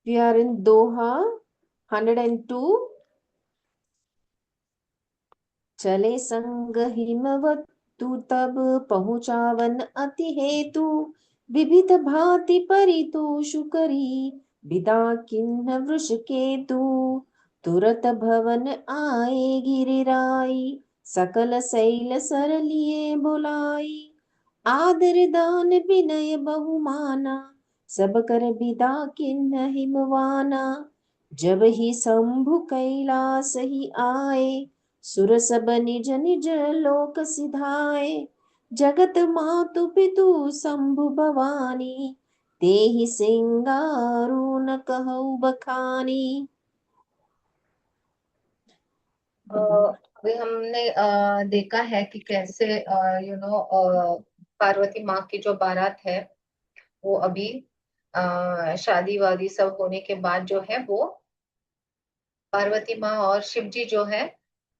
We are in Doha, 102. चले संग हिमवत तू तब पहुँचावन अति हेतु विविध भांति परितोषु करी विदा किन्ह वृष केतु तुरत भवन आए गिरिराई सकल शैल सर लिए बुलाई आदर दान विनय बहुमाना सब कर विदा किन्ह हिमवाना जब ही शंभु कैलास ही आए सुर सब निज निज लोक सिधाए जगत मातु पितु शंभु भवानी तेहि सिंगारू न कहु बखानी। अभी हमने देखा है कि कैसे पार्वती माँ की जो बारात है वो अभी शादी वादी सब होने के बाद जो है वो पार्वती माँ और शिव जी जो है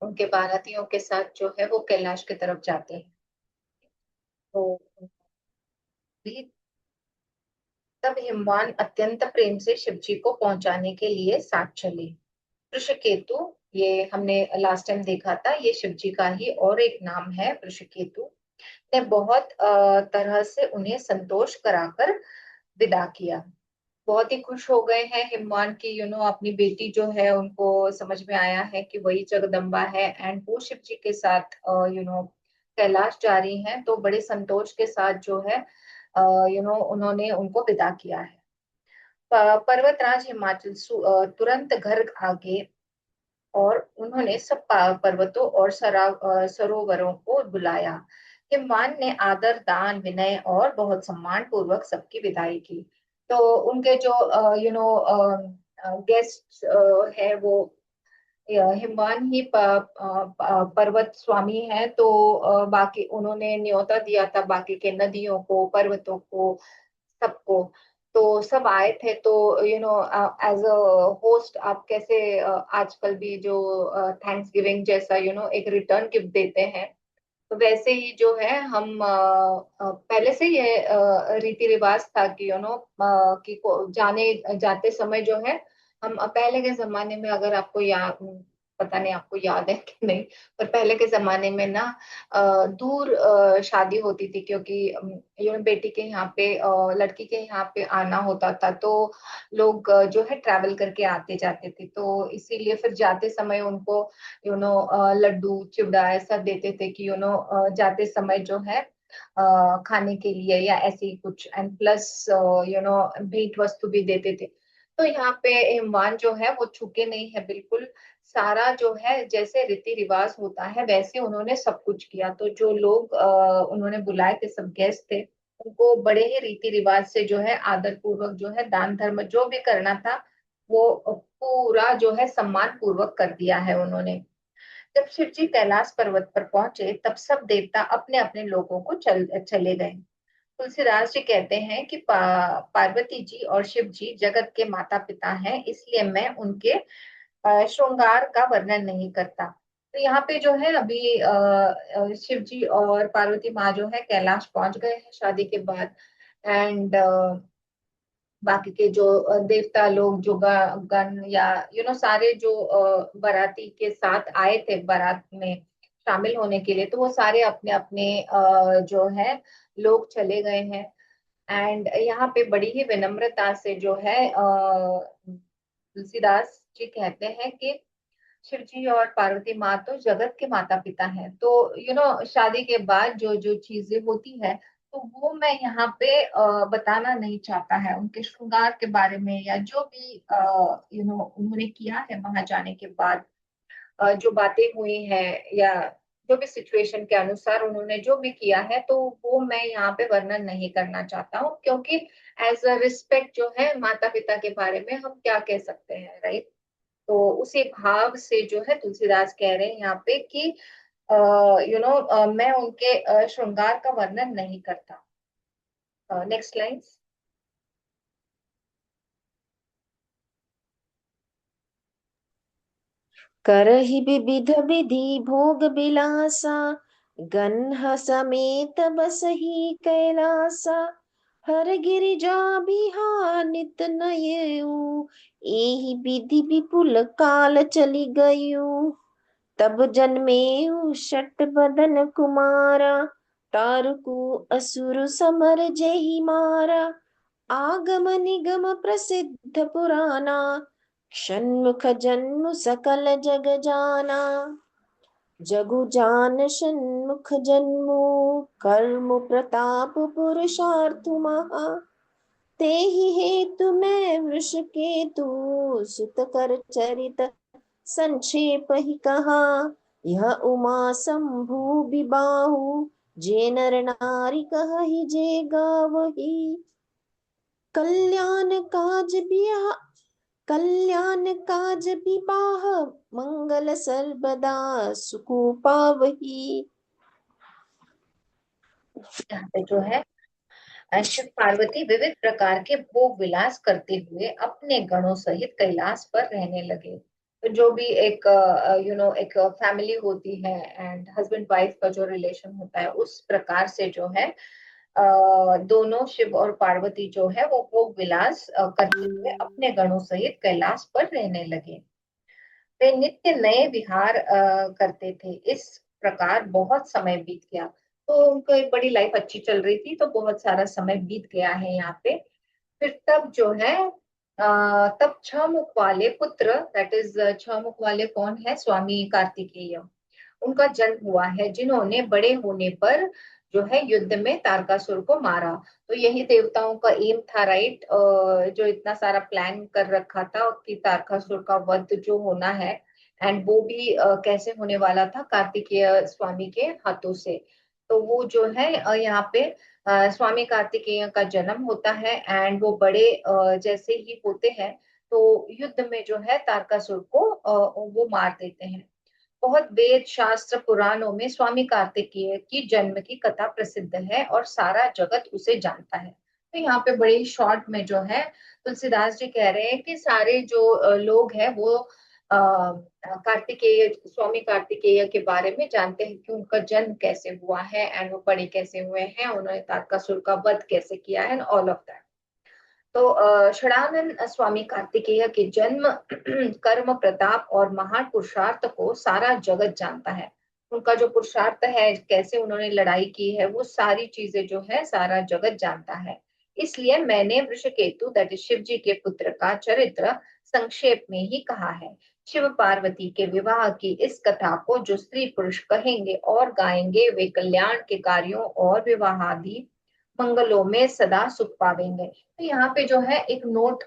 उनके बारातियों के साथ जो है वो कैलाश की तरफ जाते हैं। तो भी तब हिमवान अत्यंत प्रेम से शिव जी को पहुंचाने के लिए साथ चले। वृषकेतु, ये हमने लास्ट टाइम देखा था, ये शिव जी का ही और एक नाम है वृषकेतु, ने बहुत तरह से उन्हें संतोष कराकर विदा किया। बहुत ही खुश हो गए हैं हिमवान की, अपनी बेटी जो है उनको समझ में आया है कि वही जगदम्बा है एंड वो शिव जी के साथ कैलाश जा रही हैं, तो बड़े संतोष के साथ जो है उन्होंने उनको विदा किया है। पर्वतराज हिमाचल तुरंत घर आ गए और उन्होंने सब पर्वतों और सरोवरों को बुलाया। हिमवान ने आदर दान विनय और बहुत सम्मान पूर्वक सबकी विदाई की। तो उनके जो गेस्ट है वो हिमवान ही पर्वत स्वामी है, तो बाकी उन्होंने न्योता दिया था बाकी के नदियों को पर्वतों को सबको। तो सब आए थे, तो एज अ होस्ट आप कैसे आजकल भी जो थैंक्स गिविंग जैसा एक रिटर्न गिफ्ट देते हैं, तो वैसे ही जो है हम पहले से ये रीति रिवाज था कि कि जाने जाते समय जो है हम पहले के जमाने में, अगर आपको याद, पता नहीं आपको याद है कि नहीं, पर पहले के जमाने में ना दूर शादी होती थी, क्योंकि बेटी के यहाँ पे लड़की के यहाँ पे आना होता था, तो लोग जो है ट्रैवल करके आते जाते थे, तो इसीलिए फिर जाते समय उनको लड्डू चिवड़ा ऐसा देते थे कि जाते समय जो है खाने के लिए या ऐसे ही कुछ, एंड प्लस भेंट वस्तु भी देते थे। तो यहाँ पे इमवान जो है वो छूके नहीं है बिल्कुल, सारा जो है जैसे रीति रिवाज होता है वैसे उन्होंने सब कुछ किया। तो जो लोग उन्होंने बुलाए थे, सब गेस्ट थे, उनको बड़े ही रीति रिवाज से जो है आदर पूर्वक जो है दान धर्म जो भी करना था वो पूरा जो है सम्मान पूर्वक कर दिया है उन्होंने। जब शिव जी कैलाश पर्वत पर पहुंचे तब सब देवता अपने अपने लोगों को चले गए। तुलसीदास जी कहते हैं कि पार्वती जी और शिव जी जगत के माता पिता हैं, इसलिए मैं उनके श्रृंगार का वर्णन नहीं करता। तो यहाँ पे जो है अभी शिव जी और पार्वती माँ जो है कैलाश पहुंच गए हैं शादी के बाद, एंड बाकी के जो देवता लोग जो गण या सारे जो बाराती के साथ आए थे बारात में शामिल होने के लिए, तो वो सारे अपने अपने जो है लोग चले गए हैं। एंड यहाँ पे बड़ी ही विनम्रता से जो है तुलसीदास जी कहते हैं कि शिव जी और पार्वती माँ तो जगत के माता पिता हैं, तो शादी के बाद जो जो चीजें होती है तो वो मैं यहाँ पे बताना नहीं चाहता है उनके श्रृंगार के बारे में, या जो भी उन्होंने किया है वहां जाने के बाद जो बातें हुई हैं, या जो भी सिचुएशन के अनुसार उन्होंने जो भी किया है, तो वो मैं यहाँ पे वर्णन नहीं करना चाहता हूँ, क्योंकि एज अ रिस्पेक्ट जो है माता पिता के बारे में हम क्या कह सकते हैं, राइट। तो उसी भाव से जो है तुलसीदास कह रहे हैं यहाँ पे कि मैं उनके श्रृंगार का वर्णन नहीं करता। Next line. करहि विविध विधि भोग बिलासा गन्ह समेत बसहि कैलासा हर गिरिजा बिहार नित नयऊ, एहि विधि विपुल काल चली गयू। तब जन्मेऊ शट बदन कुमारा, तारकू असुर समर जेहि मारा। आगम निगम प्रसिद्ध पुराना, षण्मुख जन्म सकल जग जाना। जगु जान षण्मुख जन्मो, कर्म प्रताप पुरुषार्थ महा। तेहि हेतु मैं वृष केतु, सुत कर चरित संक्षेप ही कहा। यह उमा शंभु बिबाहु, जे नर नारी कहि जे गावही। कल्याण काज बिहा कल्याण काज विवाह, मंगल सर्वदा सुखु पावही। यहाँ पे जो है शिव पार्वती विविध प्रकार के भोग विलास करते हुए अपने गणों सहित कैलाश पर रहने लगे। तो जो भी एक एक फैमिली होती है एंड हस्बैंड वाइफ का जो रिलेशन होता है, उस प्रकार से जो है दोनों शिव और पार्वती जो है वो भोग विलास करते हुए अपने गणों सहित कैलाश पर रहने लगे। वे नित्य नए विहार करते थे। इस प्रकार बहुत समय बीत गया। तो उनको एक बड़ी लाइफ अच्छी चल रही थी, तो बहुत सारा समय बीत गया है यहाँ पे। फिर तब जो है तब छह मुख वाले पुत्र, दैट इज छह मुख वाले कौन है, स्वामी कार्तिकेय, उनका जन्म हुआ है, जिन्होंने बड़े होने पर जो है युद्ध में तारकासुर को मारा। तो यही देवताओं का एम था, राइट, जो इतना सारा प्लान कर रखा था कि तारकासुर का वध जो होना है, एंड वो भी कैसे होने वाला था, कार्तिकेय स्वामी के हाथों से। तो वो जो है यहाँ पे स्वामी कार्तिकेय का जन्म होता है, एंड वो बड़े जैसे ही होते हैं तो युद्ध में जो है तारकासुर को वो मार देते हैं। बहुत वेद शास्त्र पुराणों में स्वामी कार्तिकेय की जन्म की कथा प्रसिद्ध है और सारा जगत उसे जानता है। तो यहाँ पे बड़ी शॉर्ट में जो है तुलसीदास जी कह रहे हैं कि सारे जो लोग हैं वो कार्तिकेय, स्वामी कार्तिकेय के बारे में जानते हैं कि उनका जन्म कैसे हुआ है, एंड वो बड़े कैसे हुए हैं, उन्होंने तारकासुर का वध कैसे किया है, एंड ऑल ऑफ दैट। तो षडानंद स्वामी कार्तिकेय के जन्म कर्म प्रताप और महान पुरुषार्थ को सारा जगत जानता है। उनका जो पुरुषार्थ है, कैसे उन्होंने लड़ाई की है, वो सारी चीजें जो है सारा जगत जानता है। इसलिए मैंने वृषकेतु दैट इज शिव जी के पुत्र का चरित्र संक्षेप में ही कहा है। शिव पार्वती के विवाह की इस कथा को जो स्त्री पुरुष कहेंगे और गाएंगे, वे कल्याण के कार्यों और विवाहादि मंगलों में सदा सुख पावेंगे। तो यहाँ पे जो है एक नोट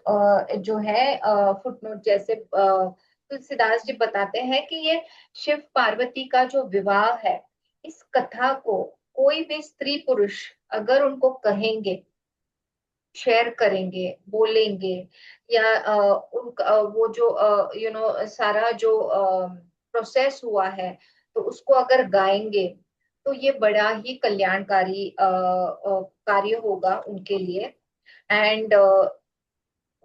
जो है फुट नोट जैसे तुलसीदास जी बताते हैं कि ये शिव पार्वती का जो विवाह है, इस कथा को कोई भी स्त्री पुरुष अगर उनको कहेंगे, शेयर करेंगे, बोलेंगे, या उनका वो जो सारा जो प्रोसेस हुआ है, तो उसको अगर गाएंगे, तो ये बड़ा ही कल्याणकारी कार्य होगा उनके लिए। एंड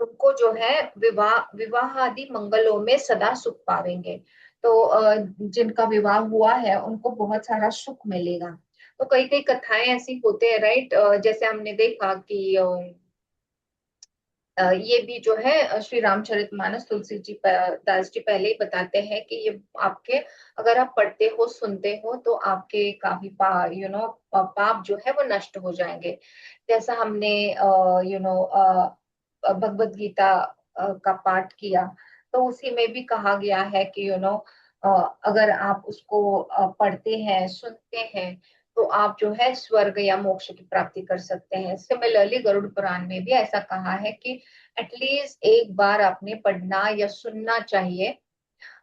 उनको जो है विवाह विवाह आदि मंगलों में सदा सुख पावेंगे। तो जिनका विवाह हुआ है उनको बहुत सारा सुख मिलेगा। तो कई कई कथाएं ऐसी होते हैं, राइट, जैसे हमने देखा कि ये भी जो है श्री रामचरितमानस तुलसी जी दास जी पहले ही बताते हैं कि ये आपके, अगर आप पढ़ते हो सुनते हो तो आपके काफी पाप जो है वो नष्ट हो जाएंगे। जैसा हमने भगवत गीता का पाठ किया, तो उसी में भी कहा गया है कि अगर आप उसको पढ़ते हैं सुनते हैं, तो आप जो है स्वर्ग या मोक्ष की प्राप्ति कर सकते हैं। सिमिलरली गरुड़ पुराण में भी ऐसा कहा है कि एटलीस्ट एक बार आपने पढ़ना या सुनना चाहिए।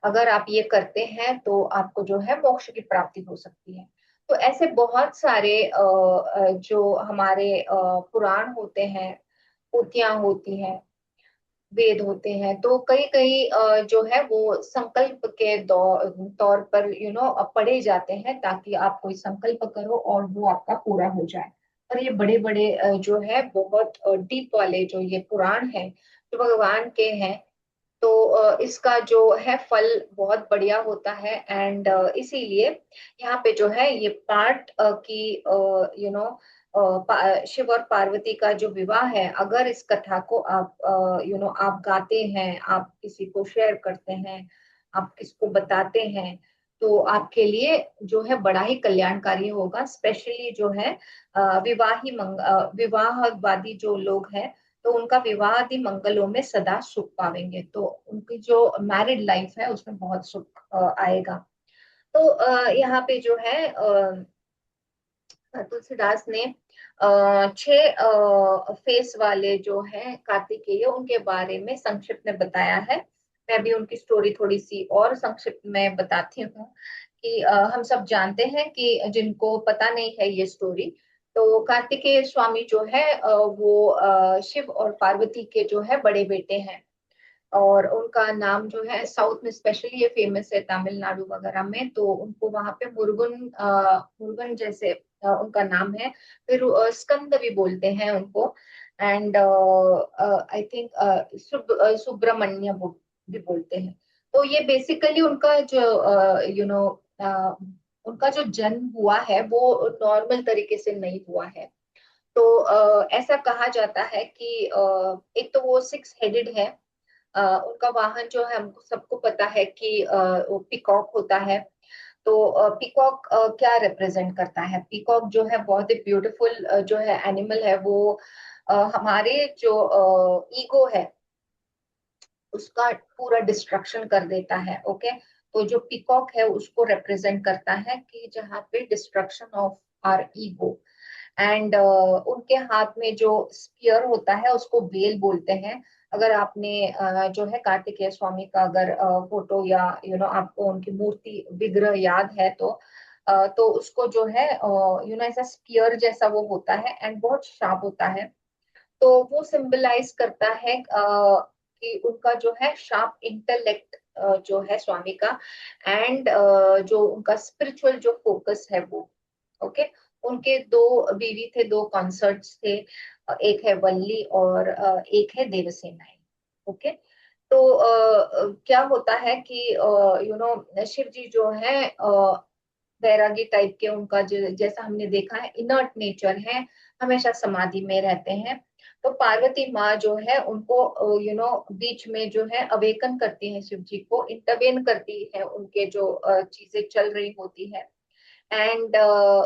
अगर आप ये करते हैं तो आपको जो है मोक्ष की प्राप्ति हो सकती है। तो ऐसे बहुत सारे जो हमारे पुराण होते हैं, पोथियां होती हैं, वेद होते हैं, तो कई कई जो है वो संकल्प के तौर पर पढ़े जाते हैं, ताकि आप कोई संकल्प करो और वो आपका पूरा हो जाए। और ये बड़े बड़े जो है बहुत डीप वाले जो ये पुराण है, जो भगवान के हैं, तो इसका जो है फल बहुत बढ़िया होता है। एंड इसीलिए यहाँ पे जो है ये पाठ की शिव और पार्वती का जो विवाह है, अगर इस कथा को आप आप गाते हैं, आप किसी को शेयर करते हैं, आप किसको बताते हैं, तो आपके लिए जो है बड़ा ही कल्याणकारी होगा। स्पेशली जो है विवाहवादी जो लोग हैं, तो उनका विवाहादि मंगलों में सदा सुख पावेंगे, तो उनकी जो मैरिड लाइफ है उसमें बहुत सुख आएगा। तो यहाँ पे जो है तुलसीदास ने 6 फेस वाले जो हैं कार्तिकेय, उनके बारे में संक्षिप्त में बताया है। मैं भी उनकी स्टोरी थोड़ी सी और संक्षिप्त में बताती हूँ कि हम सब जानते हैं कि जिनको पता नहीं है ये स्टोरी, तो कार्तिकेय स्वामी जो है वो शिव और पार्वती के जो है बड़े बेटे हैं। और उनका नाम जो है साउथ में स्पेशली ये फेमस है, तमिलनाडु वगैरह में, तो उनको वहां पे मुरुगन जैसे उनका नाम है। फिर स्कंद भी बोलते हैं उनको। एंड आई थिंक सुब्रमण्य भी बोलते हैं। तो ये बेसिकली उनका जो उनका जो जन्म हुआ है वो नॉर्मल तरीके से नहीं हुआ है। तो ऐसा कहा जाता है कि एक तो वो 6 हेडेड है। उनका वाहन जो है हमको सबको पता है कि वो पिकॉक होता है। तो पीकॉक क्या रिप्रेजेंट करता है? पीकॉक जो है बहुत ही ब्यूटीफुल जो है एनिमल है। वो हमारे जो ईगो है उसका पूरा डिस्ट्रक्शन कर देता है। ओके, तो जो पीकॉक है उसको रिप्रेजेंट करता है कि जहाँ पे destruction of our ego. And उनके हाथ में जो स्पीयर होता है उसको बेल बोलते हैं। अगर आपने जो है कार्तिकेय स्वामी का अगर फोटो या आपको उनकी मूर्ति विग्रह याद है, तो उसको जो है ऐसा स्पीयर जैसा वो होता है एंड बहुत शार्प होता है। तो वो सिंबलाइज करता है कि उनका जो है शार्प इंटेलेक्ट जो है स्वामी का, एंड जो उनका स्पिरिचुअल जो फोकस है वो। ओके, उनके 2 बीवी थे, 2 कॉन्सर्ट्स थे। एक है वल्ली और एक है देवसेना। ओके, तो क्या होता है कि शिव जी जो है बैरागी टाइप के, उनका जैसा हमने देखा है इनर्ट नेचर है, हमेशा समाधि में रहते हैं। तो पार्वती माँ जो है उनको बीच में जो है अवेकन करती है, शिव जी को इंटरवेन करती है, उनके जो चीजें चल रही होती है। एंड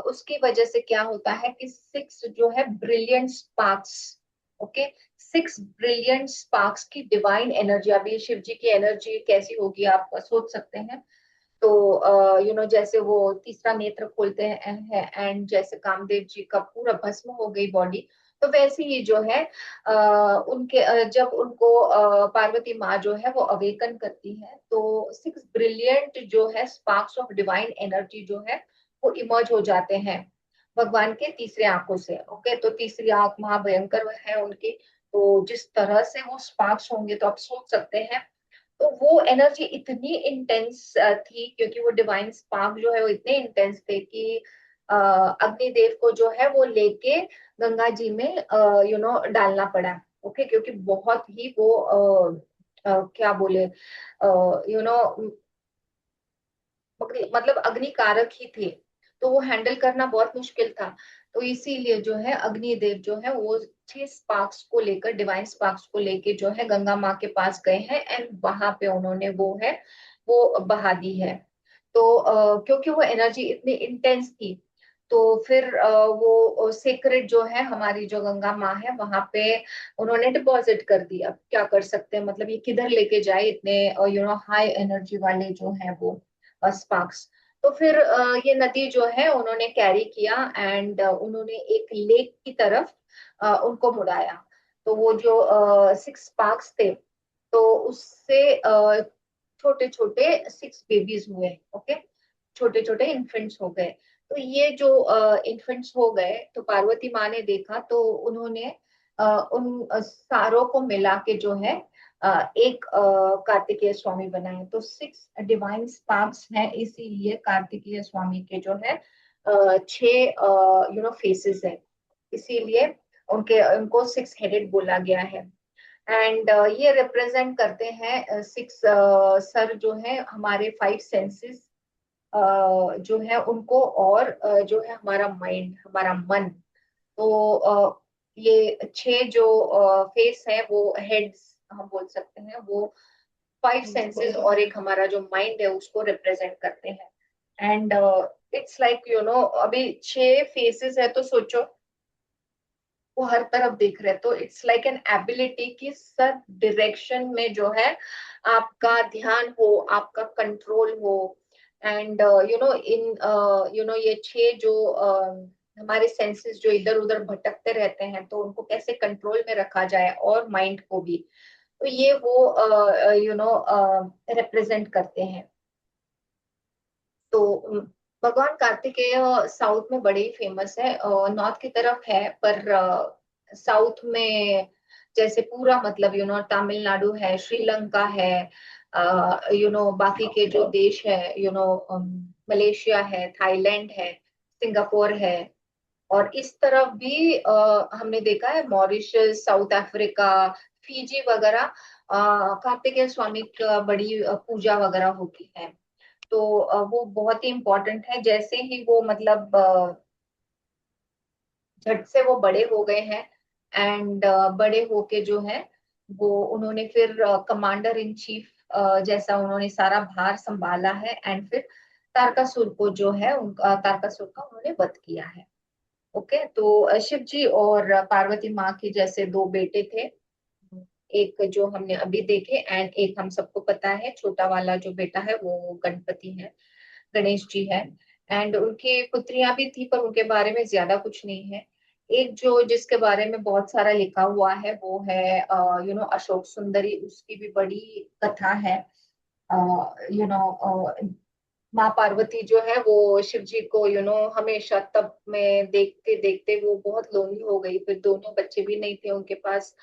उसकी वजह से क्या होता है कि 6 जो है brilliant sparks. Okay, 6 brilliant sparks की डिवाइन एनर्जी। अभी शिव जी की एनर्जी कैसी होगी आप सोच सकते हैं। तो जैसे वो तीसरा नेत्र खोलते हैं एंड जैसे कामदेव जी का पूरा भस्म हो गई बॉडी, तो वैसे ही जो है जब उनको पार्वती माँ जो है वो अवेकन करती है, तो 6 ब्रिलियंट जो है स्पार्क्स ऑफ डिवाइन एनर्जी जो है वो इमर्ज हो जाते हैं भगवान के तीसरे आंखों से। ओके, तो तीसरी आंख महाभयंकर है उनकी। तो जिस तरह से वो स्पार्क्स होंगे तो आप सोच सकते हैं। तो वो एनर्जी इतनी इंटेंस थी, क्योंकि वो डिवाइन स्पार्क जो है वो इतने इंटेंस थे कि अग्निदेव को जो है वो लेके गंगा जी में डालना पड़ा। ओके, क्योंकि बहुत ही वो क्या बोले मतलब अग्निकारक ही थे, तो वो हैंडल करना बहुत मुश्किल था। तो इसीलिए जो है अग्निदेव जो है वो 6 स्पार्क्स को लेकर, डिवाइन स्पार्क्स को लेके जो है गंगा माँ के पास गए हैं एंड वहां पे उन्होंने वो बहा दी है। तो क्योंकि वो एनर्जी इतनी इंटेंस थी, तो फिर वो सेक्रेट जो है हमारी जो गंगा माँ है वहां पे उन्होंने डिपॉजिट कर दिया। क्या कर सकते हैं, मतलब ये किधर लेके जाए इतने हाई एनर्जी वाले जो है वो स्पार्क्स। तो फिर ये नदी जो है उन्होंने कैरी किया एंड उन्होंने एक लेक की तरफ उनको मुड़ाया। तो वो जो 6 स्पार्क्स थे, तो उससे छोटे छोटे 6 बेबीज हुए। ओके, छोटे छोटे इन्फेंट्स हो गए। तो ये जो इन्फेंट्स हो गए, तो पार्वती माँ ने देखा, तो उन्होंने उन सारों को मिला के जो है एक कार्तिकेय स्वामी बनाए। तो 6 डिवाइन स्पार्क्स हैं, इसीलिए कार्तिकेय स्वामी के जो है 6 फेसेस है, इसीलिए उनको 6 हेडेड बोला गया है। एंड ये रिप्रेजेंट करते हैं 6 सर जो है हमारे 5 सेंसेस जो है उनको, और जो है हमारा माइंड, हमारा मन। तो ये छह जो फेस है वो हेड्स हम बोल सकते हैं, वो फाइव सेंसेस और एक हमारा जो माइंड है उसको रिप्रेजेंट करते हैं। एंड इट्स लाइक अभी छह फेसेस है तो सोचो वो हर तरफ देख रहे हैं, तो इट्स लाइक एन एबिलिटी कि सब डायरेक्शन में जो है आपका ध्यान हो, आपका कंट्रोल हो। एंड इन ये छह जो हमारे सेंसेस जो इधर उधर भटकते रहते हैं, तो उनको कैसे कंट्रोल में रखा जाए, और माइंड को भी, तो ये वो रिप्रेजेंट करते हैं। तो भगवान कार्तिकेय साउथ में बड़े ही फेमस है, नॉर्थ की तरफ है, पर साउथ में जैसे पूरा मतलब तमिलनाडु है, श्रीलंका है, बाकी के जो देश है, मलेशिया है, थाईलैंड है, सिंगापुर है, और इस तरफ भी हमने देखा है मॉरिशस, साउथ अफ्रीका, फीजी वगैरह, कार्तिकेय स्वामी का बड़ी पूजा वगैरह होती है। तो वो बहुत ही इम्पोर्टेंट है। जैसे ही वो मतलब झट से वो बड़े हो गए हैं, एंड बड़े होके जो है वो उन्होंने फिर कमांडर इन चीफ जैसा उन्होंने सारा भार संभाला है, एंड फिर तारकासुर को जो है उनका तारकासुर का उन्होंने वध किया है। ओके, तो शिव जी और पार्वती माँ के जैसे दो बेटे थे, एक जो हमने अभी देखे, एंड एक हम सबको पता है छोटा वाला जो बेटा है वो गणपति है, गणेश जी है। एंड उनकी पुत्रियां भी थी पर उनके बारे में ज्यादा कुछ नहीं है। एक जो जिसके बारे में बहुत सारा लिखा हुआ है वो है अशोक सुंदरी, उसकी भी बड़ी कथा है। यू नो माँ पार्वती जो है वो शिव जी को हमेशा तप में देखते देखते वो बहुत लोनली हो गई, फिर दोनों बच्चे भी नहीं थे उनके पास।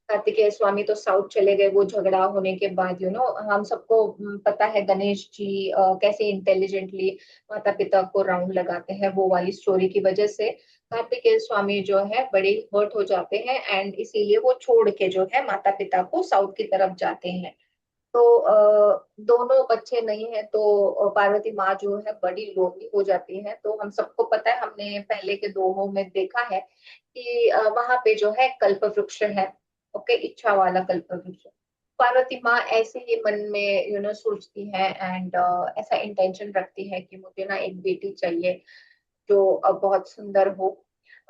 कार्तिकेय स्वामी तो साउथ चले गए वो झगड़ा होने के बाद। हम सबको पता है गणेश जी कैसे इंटेलिजेंटली माता पिता को राउंड लगाते हैं, वो वाली स्टोरी की वजह से कार्तिकेय स्वामी जो है बड़े हर्ट हो जाते हैं, एंड इसीलिए वो छोड़ के जो है माता पिता को साउथ की तरफ जाते हैं। तो दोनों बच्चे नहीं है तो पार्वती माँ जो है बड़ी लोनली हो जाती है। तो हम सबको पता है, हमने पहले के दोहों में देखा है कि वहां पे जो है कल्प वृक्ष है। ओके, इच्छा वाला कल्प वृक्ष। पार्वती माँ ऐसे ही मन में सोचती है, एंड ऐसा इंटेंशन रखती है कि मुझे ना एक बेटी चाहिए जो बहुत सुंदर हो,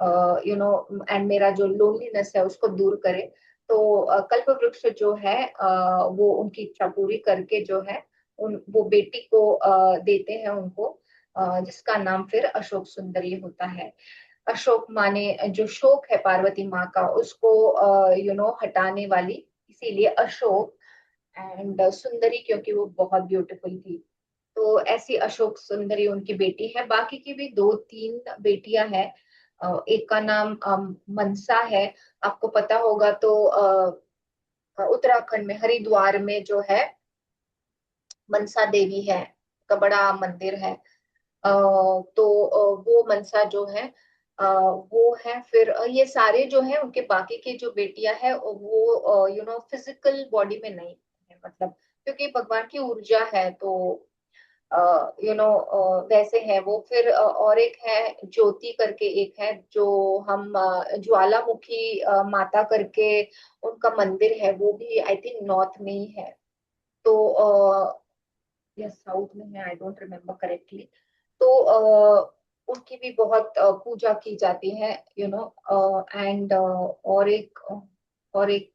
एंड मेरा जो लोनलीनेस है उसको दूर करे। तो कल्प वृक्ष जो है वो उनकी इच्छा पूरी करके जो है उन वो बेटी को देते हैं उनको, जिसका नाम फिर अशोक सुंदरी होता है। अशोक माने जो शोक है पार्वती माँ का उसको हटाने वाली, इसीलिए अशोक। एंड सुंदरी क्योंकि वो बहुत ब्यूटीफुल थी, तो ऐसी अशोक सुंदरी उनकी बेटी है। बाकी की भी दो तीन बेटियां हैं। एक का नाम मनसा है, आपको पता होगा तो उत्तराखंड में हरिद्वार में जो है मनसा देवी है, का बड़ा मंदिर है। तो वो मनसा जो है वो है। फिर ये सारे जो है उनके बाकी की जो बेटियां है वो फिजिकल बॉडी में नहीं है, मतलब क्योंकि भगवान की ऊर्जा है तो वैसे है वो। फिर और एक है ज्योति करके, एक है जो हम ज्वालामुखी माता करके उनका मंदिर है, वो भी आई थिंक नॉर्थ में ही है। तो या साउथ में है, आई डोंट रिमेम्बर करेक्टली। तो उनकी भी बहुत पूजा की जाती है, एंड और एक और एक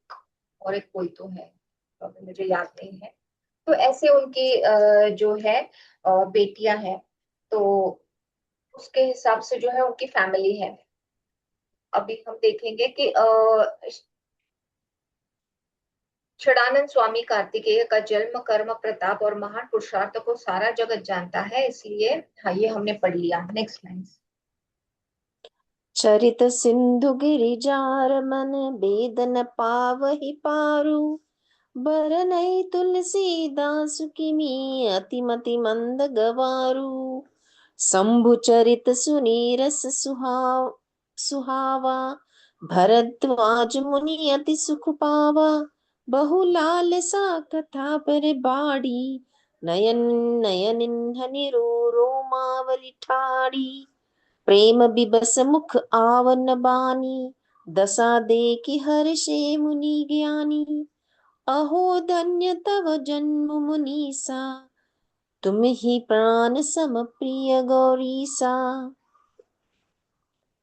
कोई तो है, अभी मुझे याद नहीं है। तो ऐसे उनकी जो है बेटियां हैं, तो उसके हिसाब से जो है उनकी फैमिली है। अभी हम देखेंगे कि षडानंद स्वामी कार्तिकेय का जन्म, कर्म, प्रताप और महान पुरुषार्थ को सारा जगत जानता है, इसलिए हाँ ये हमने पढ़ लिया। Next line. चरित सिंधु गिरिजार मन बेदन पावहि पारु बरनई तुलसीदास किमी अतिमति मंद गवारू शंभु चरित सुनी रस सुहावा भरद्वाज मुनि अति सुख पावा बहु लाल सा कथा पर बाड़ी नयन नयन हनि रो रोमावली ठाड़ी प्रेम बिबस मुख आवन बानी, दशा देखि हर्षे मुनि ज्ञानी। अहो धन्य तव जन्म मुनीसा, तुम ही प्राण सम प्रिय गौरीसा।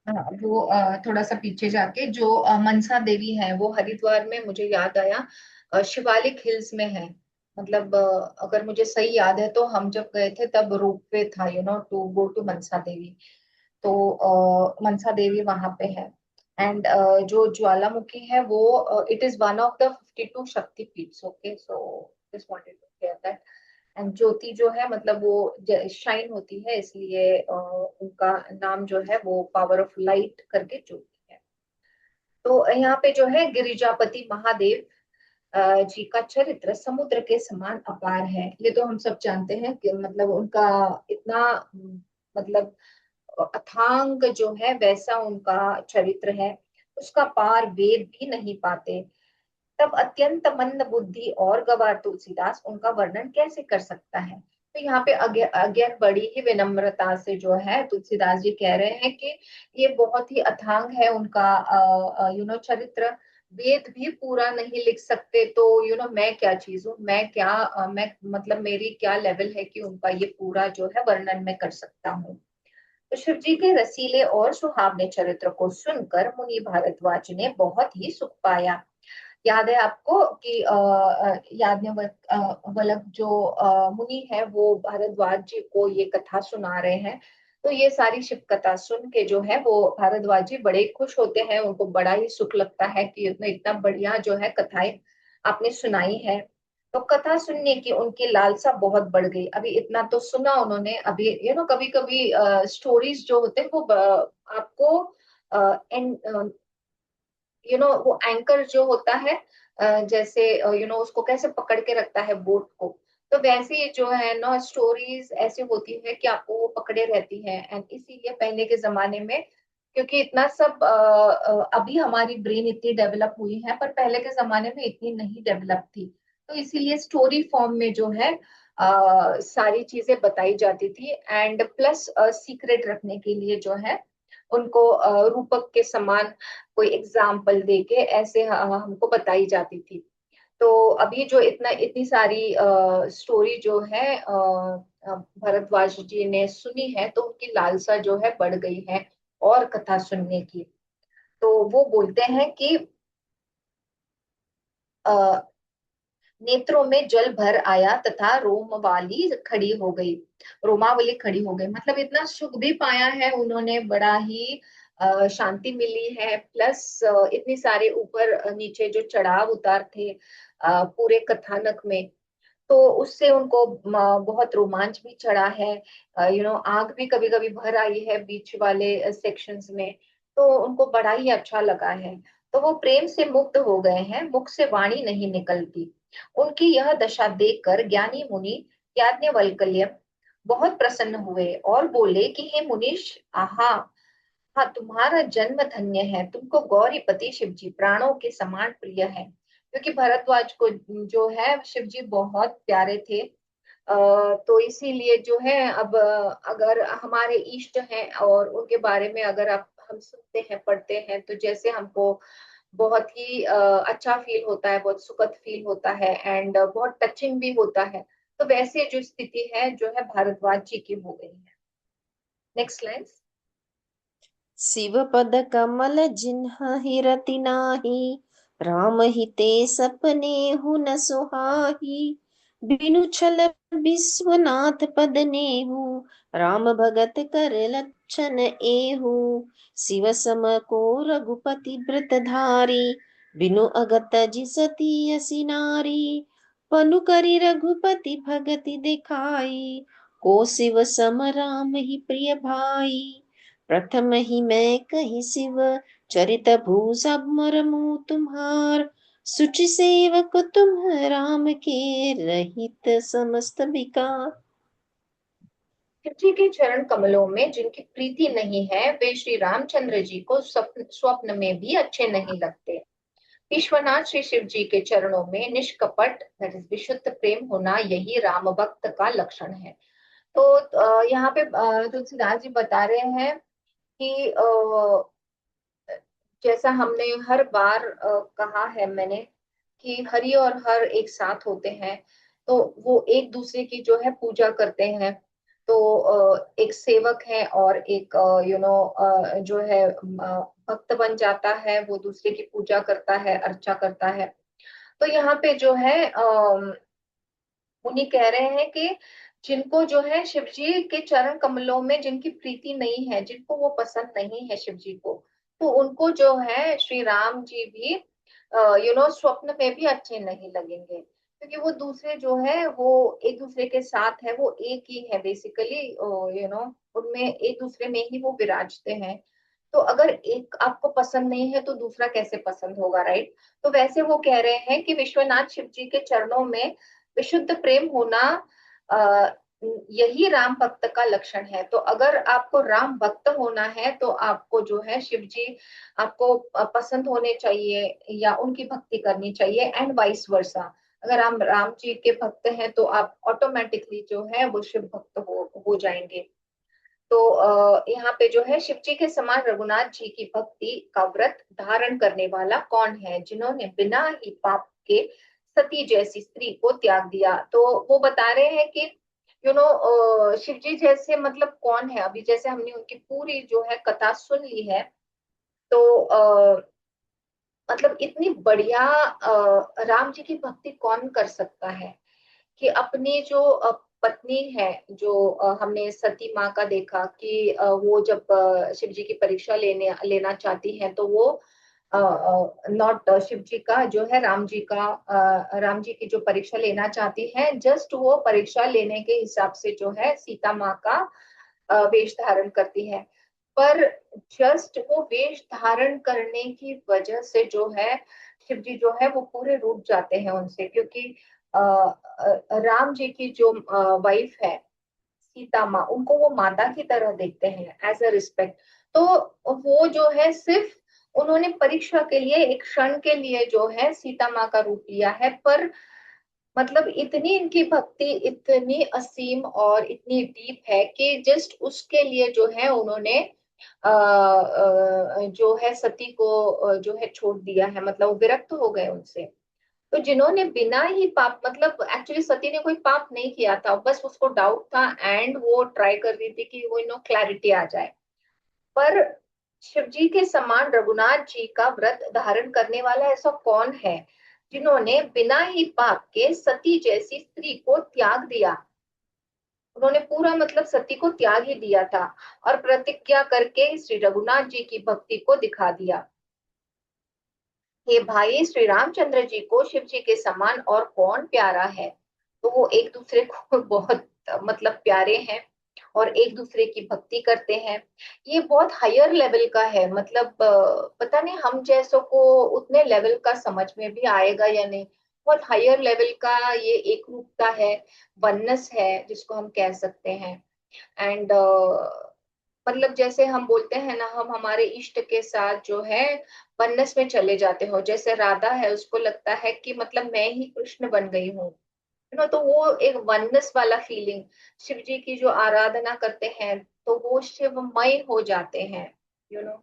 हाँ, वो थोड़ा सा पीछे जाके जो मनसा देवी है वो हरिद्वार में, मुझे याद आया, शिवालिक हिल्स में है। मतलब अगर मुझे सही याद है तो हम जब गए थे तब रोपवे था, to go to Mansa Devi. तो मनसा देवी वहां पे है। एंड जो ज्वालामुखी है वो it is one of the 52 शक्तिपीठ। Okay, so just wanted to share that. And ज्योति जो है मतलब वो शाइन होती है, इसलिए उनका नाम जो है वो पावर ऑफ लाइट करके ज्योति है। तो यहाँ पे जो है गिरिजापति महादेव जी का चरित्र समुद्र के समान अपार है। ये तो हम सब जानते हैं कि मतलब उनका इतना मतलब अथांग जो है वैसा उनका चरित्र है, उसका पार वेद भी नहीं पाते। तब अत्यंत मंद बुद्धि और गवार तुलसीदास उनका वर्णन कैसे कर सकता है। तो यहाँ पे अगेन बड़ी ही विनम्रता से जो है तुलसीदास जी कह रहे हैं कि ये बहुत ही अथांग है उनका चरित्र। वेद भी पूरा नहीं लिख सकते, तो मैं क्या चीज हूँ, मैं क्या मैं मतलब मेरी क्या लेवल है कि उनका ये पूरा जो है वर्णन मैं कर सकता हूँ। तो शिव जी के रसीले और सुहावने चरित्र को सुनकर मुनि भारद्वाज ने बहुत ही सुख पाया। याद है आपको कि याज्ञवल्क्य जो मुनि है वो भारद्वाज जी को ये कथा सुना रहे हैं। तो ये सारी शिव कथा सुन के जो है वो भारद्वाज जी बड़े खुश होते हैं, उनको बड़ा ही सुख लगता है कि इतना इतना बढ़िया जो है कथाएं आपने सुनाई है। तो कथा सुनने की उनकी लालसा बहुत बढ़ गई। अभी इतना तो सुना उन्होंने, अभी कभी कभी स्टोरीज जो होते हैं वो आपको वो एंकर जो होता है, जैसे उसको कैसे पकड़ के रखता है बोट को, तो वैसे ही जो है ना स्टोरीज ऐसी होती है कि आपको वो पकड़े रहती है। एंड इसीलिए पहले के जमाने में, क्योंकि इतना सब अभी हमारी ब्रेन इतनी डेवलप हुई है पर पहले के जमाने में इतनी नहीं डेवलप थी, तो इसीलिए स्टोरी फॉर्म में जो है सारी चीजें बताई जाती थी। एंड प्लस सीक्रेट रखने के लिए जो है उनको रूपक के समान कोई एग्जाम्पल देके ऐसे हमको बताई जाती थी। तो अभी जो इतनी सारी स्टोरी जो है भरद्वाज जी ने सुनी है तो उनकी लालसा जो है बढ़ गई है और कथा सुनने की। तो वो बोलते हैं कि नेत्रों में जल भर आया तथा रोमावली खड़ी हो गई। मतलब इतना सुख भी पाया है उन्होंने, बड़ा ही शांति मिली है। प्लस इतनी सारे ऊपर नीचे जो चढ़ाव उतार थे पूरे कथानक में, तो उससे उनको बहुत रोमांच भी चढ़ा है। आग भी कभी कभी भर आई है बीच वाले सेक्शंस में, तो उनको बड़ा ही अच्छा लगा है। तो वो प्रेम से मुग्ध हो गए हैं, मुख से वाणी नहीं निकलती। उनकी यह दशा देखकर ज्ञानी मुनि याज्ञवल्क्य बहुत प्रसन्न हुए और बोले कि हे मुनीश, आहा, हाँ, तुम्हारा जन्म धन्य है, तुमको गौरीपति शिव जी प्राणों के समान प्रिय है। क्योंकि भरद्वाज को जो है शिव जी बहुत प्यारे थे। तो इसीलिए जो है अब अगर हमारे इष्ट हैं और उनके बारे में अगर आप हम सुनते हैं पढ़ते हैं तो जैसे हमको बहुत ही अच्छा फील होता है, बहुत सुखद फील होता है एंड बहुत टचिंग भी होता है। तो वैसे जो स्थिति है जो है भारद्वाज जी की हो गई है। Next line. शिव पद कमल जिन्ह हिरति नाही, राम हिते सपने हु न सुहाही। बिनु छल विश्वनाथ पद नेहु, राम भगत कर लक्षण एहु। शिव सम को रघुपति व्रत धारी, बिनु अगत जिसती असी नारी। पनु करी रघुपति भगति दिखाई, को शिव सम राम ही प्रिय भाई। प्रथम ही मैं कही शिव चरित भूषा मरमु तुम्हार। सुचि सेवक तुम राम के, रहित समस्त विकार। शिव जी के चरण कमलों में जिनकी प्रीति नहीं है वे श्री रामचंद्र जी को स्वप्न स्वप्न में भी अच्छे नहीं लगते। विश्वनाथ श्री शिव जी के चरणों में निष्कपट that is विशुद्ध प्रेम होना यही राम भक्त का लक्षण है। तो यहाँ पे तुलसीदास जी बता रहे हैं कि जैसा हमने हर बार कहा है मैंने कि हरि और हर एक साथ होते हैं, तो वो एक दूसरे की जो है पूजा करते हैं। तो एक सेवक है और एक जो है भक्त बन जाता है, वो दूसरे की पूजा करता है, अर्चा करता है। तो यहाँ पे जो है उन्हीं कह रहे हैं कि जिनको जो है शिव जी के चरण कमलों में जिनकी प्रीति नहीं है, जिनको वो पसंद नहीं है शिव जी को, तो उनको जो है श्री राम जी भी स्वप्न में भी अच्छे नहीं लगेंगे, क्योंकि वो दूसरे जो है वो एक दूसरे के साथ है, वो एक ही है बेसिकली। उनमें एक दूसरे में ही वो विराजते हैं। तो अगर एक आपको पसंद नहीं है तो दूसरा कैसे पसंद होगा, राइट? तो वैसे वो कह रहे हैं कि विश्वनाथ शिव जी के चरणों में विशुद्ध प्रेम होना आ, यही राम भक्त का लक्षण है। तो अगर आपको राम भक्त होना है तो आपको जो है शिव जी आपको पसंद होने चाहिए या उनकी भक्ति करनी चाहिए, एंड वाइस वर्सा। अगर आप राम जी के भक्त हैं तो आप ऑटोमेटिकली जो है वो शिव भक्त हो जाएंगे। तो यहाँ पे जो है शिव जी के समान रघुनाथ जी की भक्ति का व्रत धारण करने वाला कौन है, जिन्होंने बिना ही पाप के सती जैसी स्त्री को त्याग दिया। तो वो बता रहे हैं कि शिव जी जैसे मतलब कौन है। अभी जैसे हमने उनकी पूरी जो है कथा सुन ली है, तो मतलब इतनी बढ़िया राम जी की भक्ति कौन कर सकता है कि अपनी जो पत्नी है, जो हमने सती माँ का देखा कि वो जब शिव जी की परीक्षा लेना चाहती हैं, तो वो नॉट शिव जी का जो है राम जी की जो परीक्षा लेना चाहती है, जस्ट वो परीक्षा लेने के हिसाब से जो है सीता माँ का वेश धारण करती है। पर जस्ट वो वेश धारण करने की वजह से जो है शिव जी जो है वो पूरे रूठ जाते हैं उनसे, क्योंकि राम जी की जो वाइफ है सीता माँ, उनको वो माता की तरह देखते हैं एज अ रिस्पेक्ट। तो वो जो है सिर्फ उन्होंने परीक्षा के लिए एक क्षण के लिए जो है सीता माँ का रूप लिया है, पर मतलब इतनी इनकी भक्ति इतनी असीम और इतनी डीप है कि जस्ट उसके लिए जो है उन्होंने जो है सती को जो है छोड़ दिया है, मतलब वो विरक्त हो गए उनसे। तो जिन्होंने बिना ही पाप, मतलब एक्चुअली सती ने कोई पाप नहीं किया था, बस उसको डाउट था एंड वो ट्राई कर रही थी कि वो क्लैरिटी आ जाए। पर शिव जी के समान रघुनाथ जी का व्रत धारण करने वाला ऐसा कौन है जिन्होंने बिना ही पाप के सती जैसी स्त्री को त्याग दिया। उन्होंने पूरा मतलब सती को त्याग ही दिया था और प्रतिज्ञा करके श्री रघुनाथ जी की भक्ति को दिखा दिया। हे भाई, श्री रामचंद्र जी को शिव जी के समान और कौन प्यारा है। तो वो एक दूसरे को बहुत मतलब प्यारे हैं और एक दूसरे की भक्ति करते हैं। ये बहुत हायर लेवल का है, मतलब पता नहीं हम जैसों को उतने लेवल का समझ में भी आएगा या नहीं। बहुत हायर लेवल का ये एक रूपता है, वननेस है जिसको हम कह सकते हैं। एंड मतलब जैसे हम बोलते हैं ना, हम हमारे इष्ट के साथ जो है वननेस में चले जाते हो। जैसे राधा है, उसको लगता है कि मतलब मैं ही कृष्ण बन गई हूँ, तो वो एक वननेस वाला फीलिंग। शिव जी की जो आराधना करते हैं तो वो शिवमय हो जाते हैं। यू नो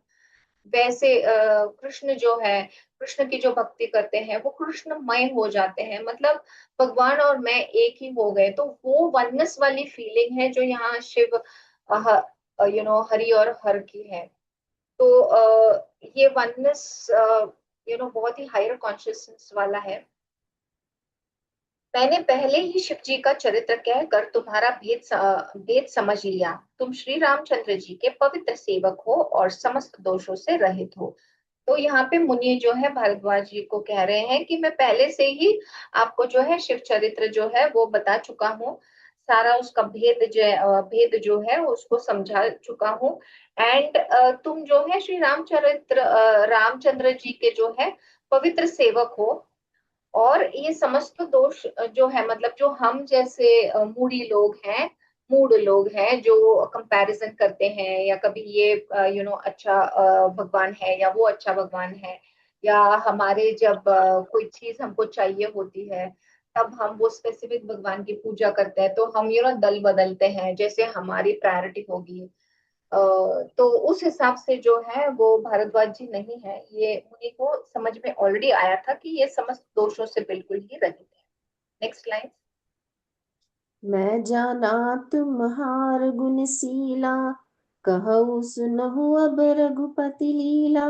वैसे कृष्ण जो है, कृष्ण की जो भक्ति करते हैं वो कृष्णमय हो जाते हैं, मतलब भगवान और मैं एक ही हो गए। तो वो वननेस वाली फीलिंग है जो यहाँ शिव हरि और हर की है। तो ये वननेस बहुत ही हायर कॉन्शियसनेस वाला है। मैंने पहले ही शिव जी का चरित्र कहकर तुम्हारा भेद समझ लिया। तुम श्री रामचंद्र जी के पवित्र सेवक हो और समस्त दोषों से रहित हो। तो यहाँ पे मुनि जो है भारद्वाज जी को कह रहे हैं कि मैं पहले से ही आपको जो है शिव चरित्र जो है वो बता चुका हूँ, सारा उसका भेद जो है उसको समझा चुका हूँ। एंड तुम जो है श्री रामचंद्र जी के जो है पवित्र सेवक हो। और ये समस्त दोष जो है, मतलब जो हम जैसे मूढ़ी लोग हैं, मूड लोग हैं जो कंपैरिजन करते हैं, या कभी ये अच्छा भगवान है या वो अच्छा भगवान है, या हमारे जब कोई चीज हमको चाहिए होती है तब हम वो स्पेसिफिक भगवान की पूजा करते हैं, तो हम दल बदलते हैं जैसे हमारी प्रायोरिटी होगी। तो उस हिसाब से जो है वो भारद्वाज जी नहीं है, ये मुनि को समझ में ऑलरेडी आया था कि ये समस्त दोषों से बिल्कुल ही रहित है। Next line. मैं जाना तुम हार गुणशीला, कहु सुनहु अब रघुपति लीला।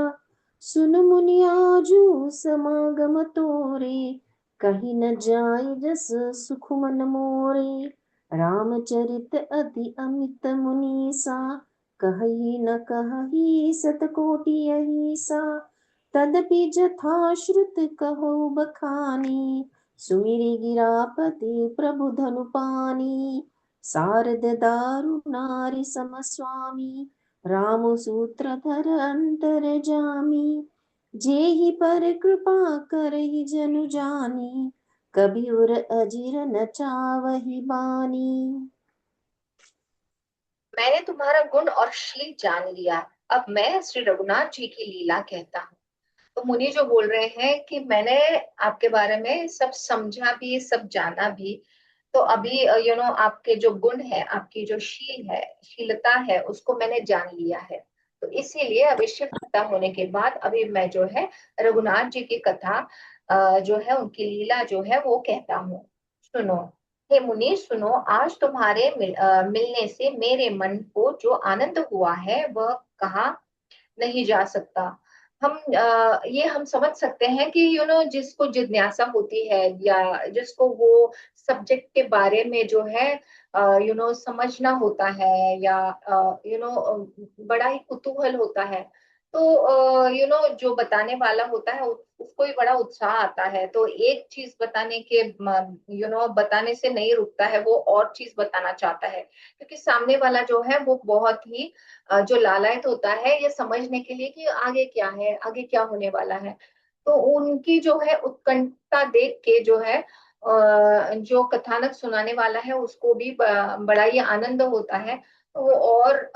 सुन मुनि आजू समागम तोरे, कहीं न जाय जस सुख मन मोरे। रामचरित अति अमित मुनीसा, कहि न कहि सत कोटि अहिसा। तदपि जथाश्रुत कहो बखानी, सुमिरि गिरापति प्रभु धनुपानी। शारद दारु नारि सम स्वामी, राम सूत्रधर अंतर जामी। जेहि पर कृपा करहि जनु जानी, कबीर अजिर न चावहि बानी। मैंने तुम्हारा गुण और शील जान लिया, अब मैं श्री रघुनाथ जी की लीला कहता हूँ। तो मुनि जो बोल रहे हैं कि मैंने आपके बारे में सब समझा भी, सब जाना भी। तो अभी आपके जो गुण है, आपकी जो शीलता है, उसको मैंने जान लिया है। तो इसीलिए अभी शिफ्ट खत्म होने के बाद अभी मैं जो है रघुनाथ जी की कथा, जो है उनकी लीला जो है वो कहता हूँ। सुनो, हे मुनि सुनो, आज तुम्हारे मिलने से मेरे मन को जो आनंद हुआ है वह कहा नहीं जा सकता। ये हम समझ सकते हैं कि जिसको जिज्ञासा होती है, या जिसको वो सब्जेक्ट के बारे में जो है समझना होता है, या बड़ा ही कुतूहल होता है, तो जो बताने वाला होता है उसको ही बड़ा उत्साह आता है। तो एक चीज बताने के बताने से नहीं रुकता है, वो और चीज बताना चाहता है, क्योंकि सामने वाला जो है वो बहुत ही जो लालायत होता है ये समझने के लिए कि आगे क्या है, आगे क्या होने वाला है। तो उनकी जो है उत्कंठा देख के जो है जो कथानक सुनाने वाला है उसको भी बड़ा ही आनंद होता है। तो वो और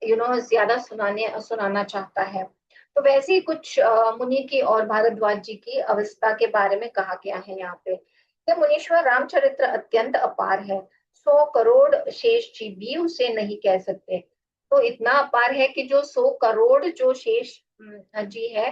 ज्यादा सुनाना चाहता है। तो वैसे ही कुछ मुनि की और भारद्वाज जी की अवस्था के बारे में कहा गया है यहाँ पे। ये मुनीश्वर रामचरित्र अत्यंत अपार है, 100 करोड़ शेष जी भी उसे नहीं कह सकते। तो इतना अपार है कि जो 100 करोड़ जो शेष जी है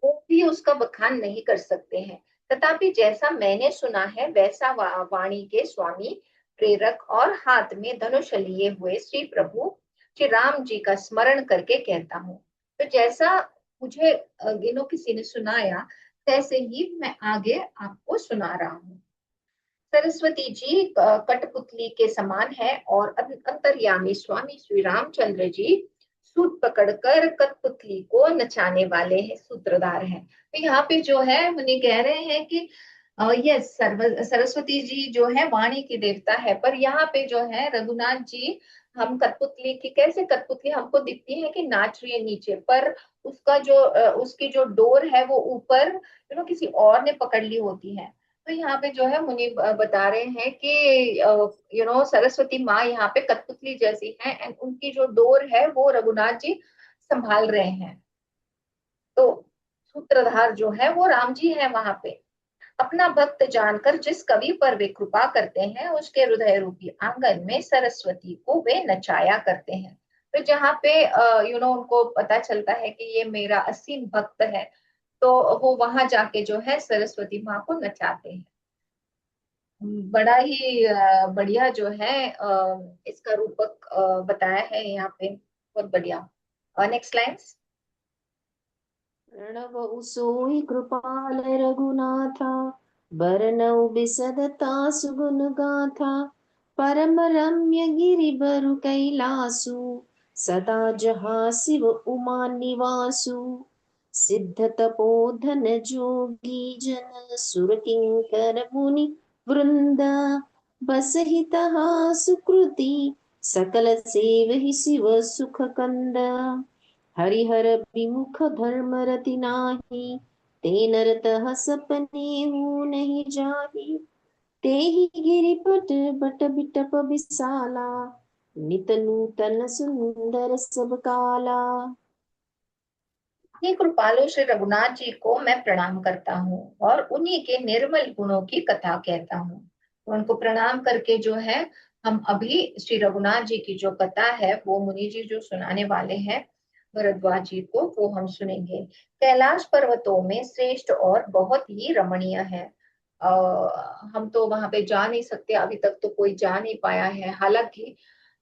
वो भी उसका बखान नहीं कर सकते हैं। तथापि जैसा मैंने सुना है वैसा वाणी के स्वामी, प्रेरक और हाथ में धनुष लिए हुए श्री प्रभु श्री राम जी का स्मरण करके कहता हूँ। तो जैसा मुझे किसी ने सुनाया, तैसे ही मैं आगे आपको सुना रहा हूँ। सरस्वती जी कठपुतली के समान है, और अंतर्यामी स्वामी श्री रामचंद्र जी सूत पकड़कर कठपुतली को नचाने वाले हैं, सूत्रधार हैं। तो यहाँ पे जो है मुनि कह रहे हैं कि ये सरस्वती जी जो है वाणी की देवता है, पर यहाँ पे जो है रघुनाथ जी, हम कठपुतली की, कैसे कठपुतली हमको दिखती है कि नाच रही है नीचे, पर उसका जो उसकी जो डोर है वो ऊपर किसी और ने पकड़ ली होती है। तो यहाँ पे जो है मुनि बता रहे हैं कि सरस्वती माँ यहाँ पे कठपुतली जैसी है, एंड उनकी जो डोर है वो रघुनाथ जी संभाल रहे हैं। तो सूत्रधार जो है वो राम जी है वहां पे। अपना भक्त जानकर जिस कवि पर वे कृपा करते हैं उसके हृदय रूपी आंगन में सरस्वती को वे नचाया करते हैं। तो जहाँ पे उनको पता चलता है कि ये मेरा असीम भक्त है, तो वो वहां जाके जो है सरस्वती माँ को नचाते हैं। बड़ा ही बढ़िया जो है इसका रूपक बताया है यहाँ पे, बहुत बढ़िया। Next lines. प्रणव सोई कृपाल रघुनाथा, बरनउ बिसदता सुगुन गाथा। परम रम्य गिरि बरु कैलासु, सदा जहाँ शिव उमा निवासु। सिद्ध तपोधन जोगी जन, सुर किंकर मुनि वृंद। बस ही तहा सुकृति, सकल सेवहि शिव सुख कंद। हरिहर विमुख धर्म रति नाही, ते नरतः सपने हूँ नहीं जाही। ते ही गिरिपट बट बिटप विशाला, नित नूतन सुंदर सब काला। हे कृपालु श्री रघुनाथ जी को मैं प्रणाम करता हूँ और उन्हीं के निर्मल गुणों की कथा कहता हूँ। तो उनको प्रणाम करके जो है हम अभी श्री रघुनाथ जी की जो कथा है वो मुनि जी जो सुनाने वाले हैं भरद्वाज जी को, वो हम सुनेंगे। कैलाश पर्वतों में श्रेष्ठ और बहुत ही रमणीय है। हम तो वहां पे जा नहीं सकते, अभी तक तो कोई जा नहीं पाया है। हालांकि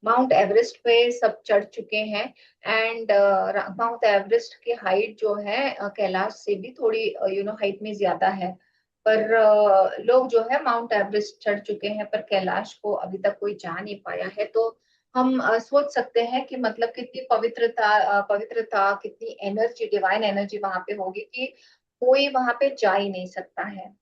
माउंट एवरेस्ट पे सब चढ़ चुके हैं। एंड माउंट एवरेस्ट की हाइट जो है कैलाश से भी थोड़ी हाइट में ज्यादा है। पर लोग जो है माउंट एवरेस्ट चढ़ चुके हैं, पर कैलाश को अभी तक कोई जा नहीं पाया है। तो हम सोच सकते हैं कि मतलब कितनी पवित्रता, कितनी एनर्जी, डिवाइन एनर्जी वहां पे होगी कि कोई वहां पे जा ही नहीं सकता है।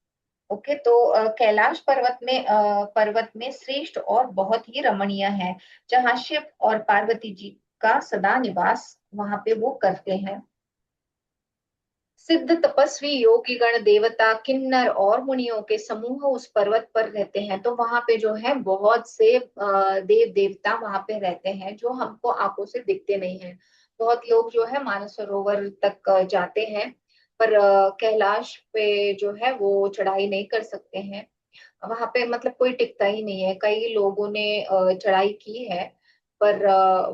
ओके, तो कैलाश पर्वत में श्रेष्ठ और बहुत ही रमणीय है, जहाँ शिव और पार्वती जी का सदा निवास वहां पे वो करते हैं। सिद्ध तपस्वी योगी गण देवता किन्नर और मुनियों के समूह उस पर्वत पर रहते हैं। तो वहां पे जो है बहुत से देव देवता वहां पे रहते हैं जो हमको आंखों से दिखते नहीं है। बहुत लोग जो है मानस सरोवर तक जाते हैं, पर कैलाश पे जो है वो चढ़ाई नहीं कर सकते हैं। वहां पे मतलब कोई टिकता ही नहीं है। कई लोगों ने चढ़ाई की है, पर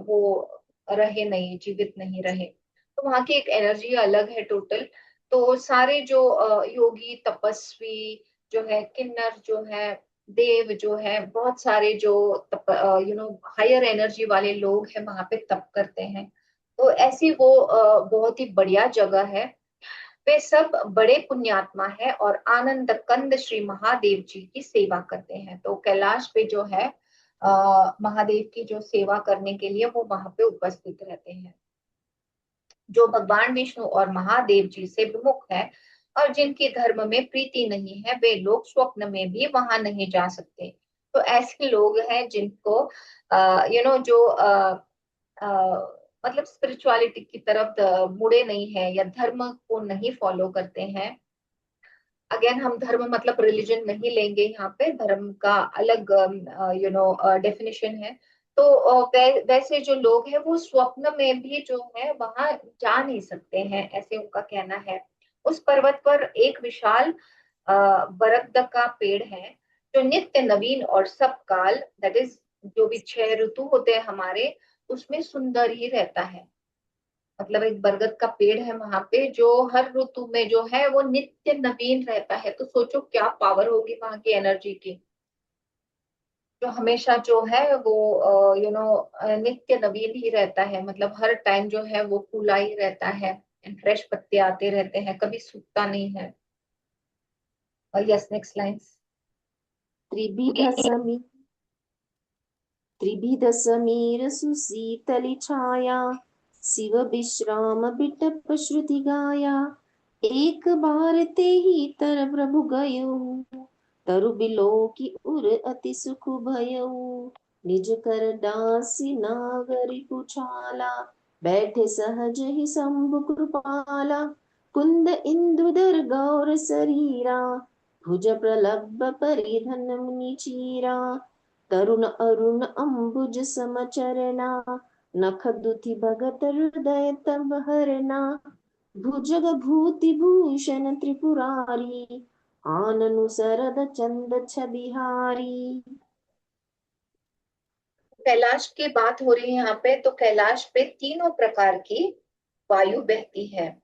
वो रहे नहीं, जीवित नहीं रहे। तो वहां की एक एनर्जी अलग है टोटल। तो सारे जो योगी तपस्वी जो है, किन्नर जो है, देव जो है, बहुत सारे जो तप हायर एनर्जी वाले लोग हैं वहां पे तप करते हैं। तो ऐसी वो बहुत ही बढ़िया जगह है। वे सब बड़े पुण्यात्मा है और आनंद कंद श्री महादेव जी की सेवा करते हैं। तो कैलाश पे जो है महादेव की जो सेवा करने के लिए वो वहां पे उपस्थित रहते हैं। जो भगवान विष्णु और महादेव जी से विमुख है और जिनकी धर्म में प्रीति नहीं है, वे लोग स्वप्न में भी वहां नहीं जा सकते। तो ऐसे लोग हैं जिनको जो मतलब स्पिरिचुअलिटी की तरफ मुड़े नहीं है या धर्म को नहीं फॉलो करते हैं। अगेन, हम धर्म मतलब रिलीजन नहीं लेंगे, यहाँ पे धर्म का अलग डेफिनेशन है। तो वैसे जो लोग हैं वो स्वप्न में भी जो है वहां जा नहीं सकते हैं, ऐसे उनका कहना है। उस पर्वत पर एक विशाल बरगद का पेड़ है जो नित्य नवीन और सब काल, दैट इज जो भी 6 ऋतु होते हैं हमारे, उसमें सुंदर ही रहता है। मतलब एक बरगद का पेड़ है वहां पे जो हर ऋतु में जो है वो नित्य नवीन रहता है। तो सोचो क्या पावर होगी वहां की एनर्जी की, जो हमेशा जो है वो नित्य नवीन ही रहता है। मतलब हर टाइम जो है वो फूला ही रहता है, फ्रेश पत्ते आते रहते हैं, कभी सूखता नहीं है। और यस, नेक्स्ट लाइन्स। त्रिविध समी त्रिविध समीर सुशीतली छाया, शिव विश्राम बिटप श्रुति गाया। एक बार ते ही तर प्रभु गयो, तरु बिलो की उर अति सुख भयऊ। निज कर दासी नागरी पुछाला, बैठे सहज ही शंभु कृपाला। कुंद इंदुदर गौर शरीरा, भुज प्रलभ परिधन मुनि चीरा। तरुण अरुण अम्बुज समचरना, नख दुति भगत हृदय तब हरना। भुजग भूति भूषण त्रिपुरारी, आननु सरद चंद छबिहारी। कैलाश की बात हो रही है यहाँ पे। तो कैलाश पे तीनों प्रकार की वायु बहती है,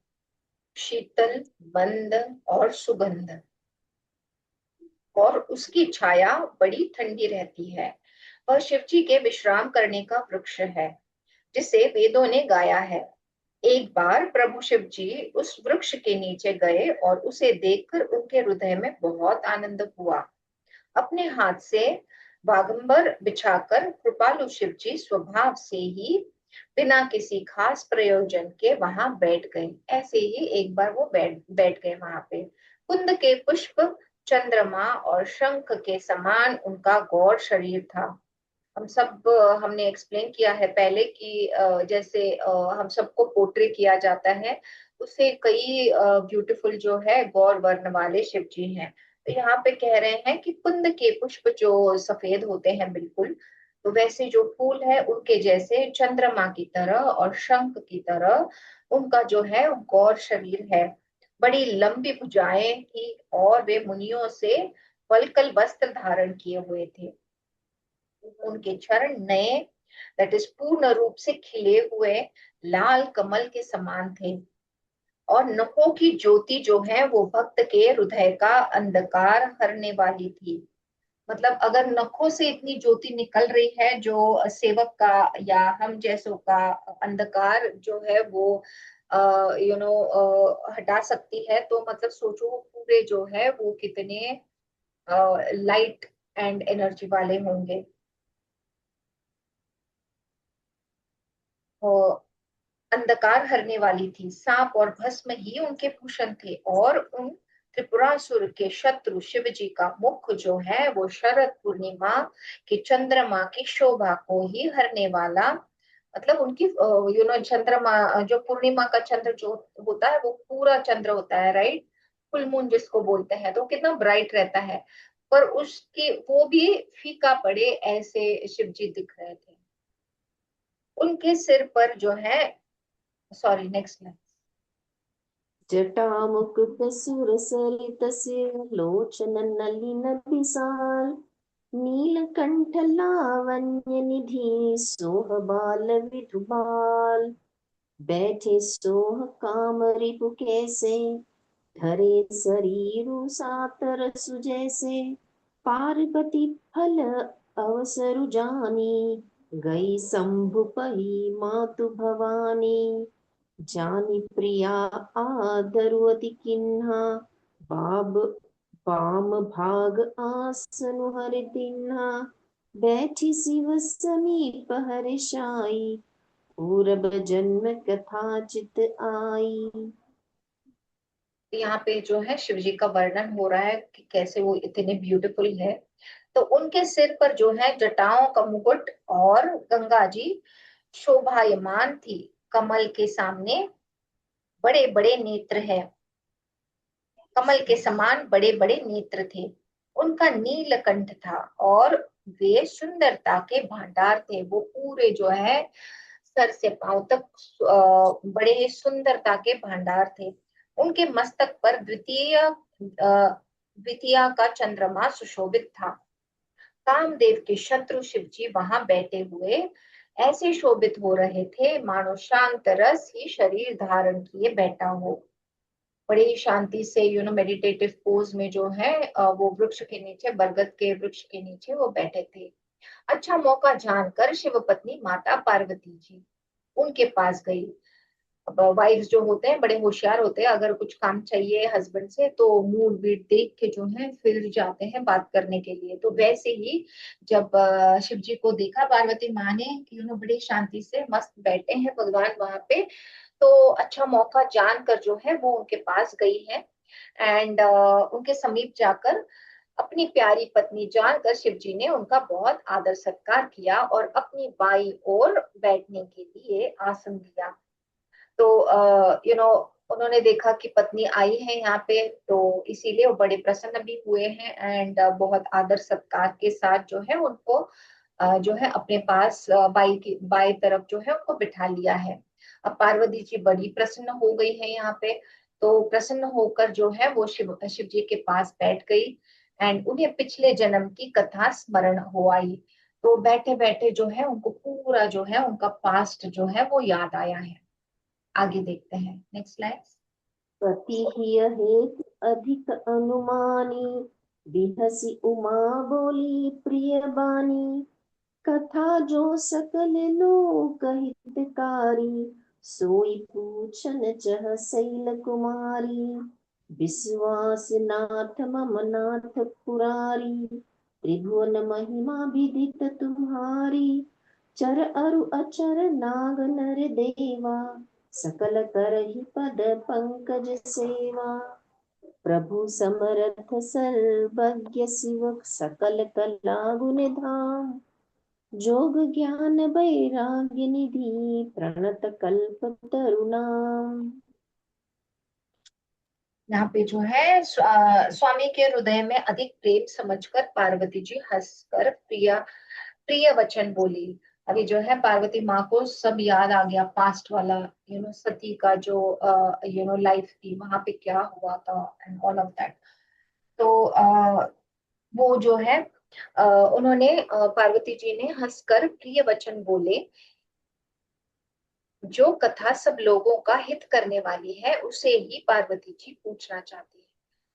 शीतल, मंद और सुगंध। और उसकी छाया बड़ी ठंडी रहती है। वह शिव जी के विश्राम करने का वृक्ष है, जिसे वेदों ने गाया है। एक बार प्रभु शिव जी उस वृक्ष के नीचे गए और उसे देखकर उनके हृदय में बहुत आनंद हुआ। अपने हाथ से बागंबर बिछाकर कृपालु शिव जी स्वभाव से ही बिना किसी खास प्रयोजन के वहां बैठ गए। ऐसे ही एक बार वो बैठ बैठ गए वहां पे। कुंद के पुष्प, चंद्रमा और शंख के समान उनका गौर शरीर था। हमने एक्सप्लेन किया है पहले कि जैसे हम सबको पोर्ट्रे किया जाता है, उससे कई ब्यूटीफुल जो है गौर वर्ण वाले शिव जी हैं। तो यहाँ पे कह रहे हैं कि कुंद के पुष्प जो सफेद होते हैं बिल्कुल, तो वैसे जो फूल है उनके जैसे चंद्रमा की तरह और शंख की तरह उनका जो है गौर शरीर है। बड़ी लंबी भुजाएं थी और वे मुनियों से वल्कल वस्त्र धारण किए हुए थे। उनके चरण नए, दैट इज पूर्ण रूप से खिले हुए लाल कमल के समान थे। और नखों की ज्योति जो है वो भक्त के हृदय का अंधकार हरने वाली थी। मतलब अगर नखों से इतनी ज्योति निकल रही है जो सेवक का या हम जैसों का अंधकार जो है वो हटा सकती है, तो मतलब सोचो वो पूरे जो है वो कितने लाइट एंड एनर्जी वाले होंगे। अंधकार हरने वाली थी, सांप और भस्म ही उनके भूषण थे। और उन त्रिपुरासुर के शत्रु शिव जी का मुख जो है वो शरद पूर्णिमा की चंद्रमा की शोभा को ही हरने वाला, मतलब उनकी चंद्रमा, जो पूर्णिमा का चंद्र जो होता है वो पूरा चंद्र होता है, राइट, फुल मून जिसको बोलते हैं, तो कितना ब्राइट रहता है, पर उसके वो भी फीका पड़े ऐसे शिव जी दिख रहे थे। उनके सिर पर जो है, सॉरी नेक्स्ट लाइन। जटामुकुट सुरसरित सिर लोचन नलिन विशाल नीलकंठ लावण्य निधि सोह बाल विधुबाल बैठे सोह काम रिपु कैसे धरे शरीरु सातर सुजैसे पार्वती फल अवसरु जानी गई शंभु पही मातु भवानी जानी प्रिया आदरवती किन्हा बाब बाम भाग आसनु हर दिन्हा बैठी शिव समीप हर शाई पूरब जन्म कथा चित आई। यहाँ पे जो है शिव जी का वर्णन हो रहा है कि कैसे वो इतने ब्यूटीफुल है। तो उनके सिर पर जो है जटाओं का मुकुट और गंगा जी शोभायमान थी। कमल के सामने बड़े बड़े नेत्र है, कमल के समान बड़े बड़े नेत्र थे। उनका नीलकंठ था और वे सुंदरता के भंडार थे। वो पूरे जो है सर से पांव तक बड़े ही सुंदरता के भंडार थे। उनके मस्तक पर द्वितीया का चंद्रमा सुशोभित था। कामदेव के शत्रु शिव जी वहां बैठे हुए ऐसे शोभित हो रहे थे मानो शांत रस ही शरीर धारण किए बैठा हो। बड़ी ही शांति से मेडिटेटिव पोज में जो है वो वृक्ष के नीचे, बरगद के वृक्ष के नीचे वो बैठे थे। अच्छा मौका जानकर शिव पत्नी माता पार्वती जी उनके पास गई। अब वाइफ्स जो होते हैं बड़े होशियार होते हैं, अगर कुछ काम चाहिए हस्बैंड से तो मूड बीट देख के जो है फिर जाते हैं बात करने के लिए। तो वैसे ही जब शिव जी को देखा पार्वती माँ ने कि बड़ी शांति से मस्त बैठे हैं भगवान वहां पे, तो अच्छा मौका जानकर जो है वो उनके पास गई है। एंड उनके समीप जाकर अपनी प्यारी पत्नी जानकर शिव जी ने उनका बहुत आदर सत्कार किया और अपनी बाई ओर बैठने के लिए आसन दिया। तो उन्होंने देखा कि पत्नी आई है यहाँ पे, तो इसीलिए वो बड़े प्रसन्न भी हुए हैं। एंड बहुत आदर सत्कार के साथ जो है उनको जो है अपने पास बाई की बाई तरफ जो है उनको बिठा लिया है। अब पार्वती जी बड़ी प्रसन्न हो गई है यहाँ पे। तो प्रसन्न होकर जो है वो शिव शिव जी के पास बैठ गई। एंड उन्हें पिछले जन्म की कथा स्मरण हो आई। तो बैठे बैठे जो है उनको पूरा जो है उनका पास्ट जो है वो याद आया है। आगे देखते हैं नेक्स्ट स्लाइड। पति ही हेतु अधिक अनुमानी बिहसी उमा बोली प्रिय बानी कथा जो सकल लोक हितकारी सोई पूछन चह शैल कुमारी विश्वास नाथ मम नाथ पुरारी त्रिभुवन महिमा विदित तुम्हारी चर अरु अचर नाग नर देवा सकल करहि पद पंकज सेवा प्रभु समर्थ सर्वज्ञ शिव सकल कला गुण धाम जोग ज्ञान वैराग्य निधि प्रणत कल्प तरुणाम। यहाँ पे जो है स्वामी के हृदय में अधिक प्रेम समझकर पार्वती जी हंसकर प्रिय प्रिय वचन बोली। अभी जो है पार्वती माँ को सब याद आ गया, पास्ट वाला, सती का जो लाइफ थी वहां पे क्या हुआ था एंड ऑल ऑफ दैट। तो वो जो है उन्होंने पार्वती जी ने हंसकर प्रिय वचन बोले, जो कथा सब लोगों का हित करने वाली है उसे ही पार्वती जी पूछना चाहती है।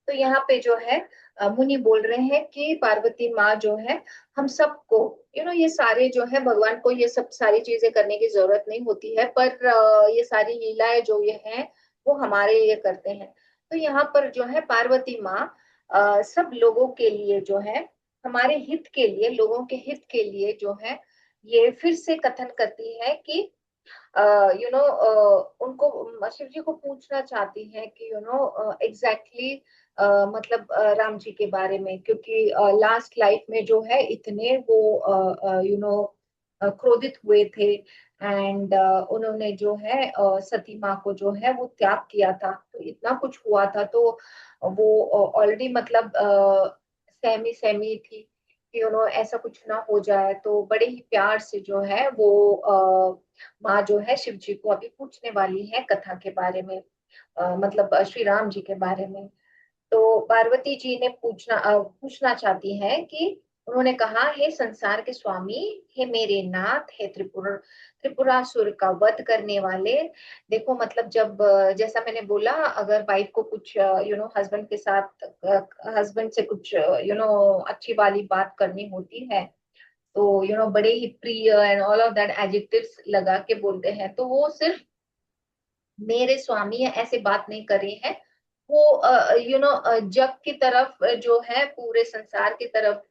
तो यहाँ पे जो है मुनि बोल रहे हैं कि पार्वती माँ जो है हम सबको, ये सारे जो है भगवान को ये सब सारी चीजें करने की जरूरत नहीं होती है, पर ये सारी लीलाएं जो ये है वो हमारे लिए करते हैं। तो यहाँ पर जो है पार्वती माँ सब लोगों के लिए जो है, हमारे हित के लिए, लोगों के हित के लिए जो है ये फिर से कथन करती है कि उनको शिव जी को पूछना चाहती है कि एग्जैक्टली मतलब राम जी के बारे में, क्योंकि लास्ट लाइफ में जो है इतने वो क्रोधित हुए थे, एंड उन्होंने जो है सती माँ को जो है वो त्याग किया था, तो इतना कुछ हुआ था, तो वो ऑलरेडी मतलब सहमी सहमी थी कि ऐसा कुछ ना हो जाए, तो बड़े ही प्यार से जो है वो माँ जो है शिव जी को अभी पूछने वाली है कथा के बारे में, मतलब श्री राम जी के बारे में। तो पार्वती जी ने पूछना चाहती है कि, उन्होंने कहा, हे संसार के स्वामी, हे मेरे नाथ, हे त्रिपुरासुर का वध करने वाले। देखो मतलब जब जैसा मैंने बोला, अगर वाइफ को कुछ हस्बैंड के साथ, हस्बैंड से कुछ अच्छी वाली बात करनी होती है, तो बड़े ही प्रिय and all of that adjectives लगा के बोलते हैं, तो वो सिर्फ मेरे स्वामी है ऐसे बात नहीं कर रही है, वो जग की तरफ जो है, पूरे संसार की तरफ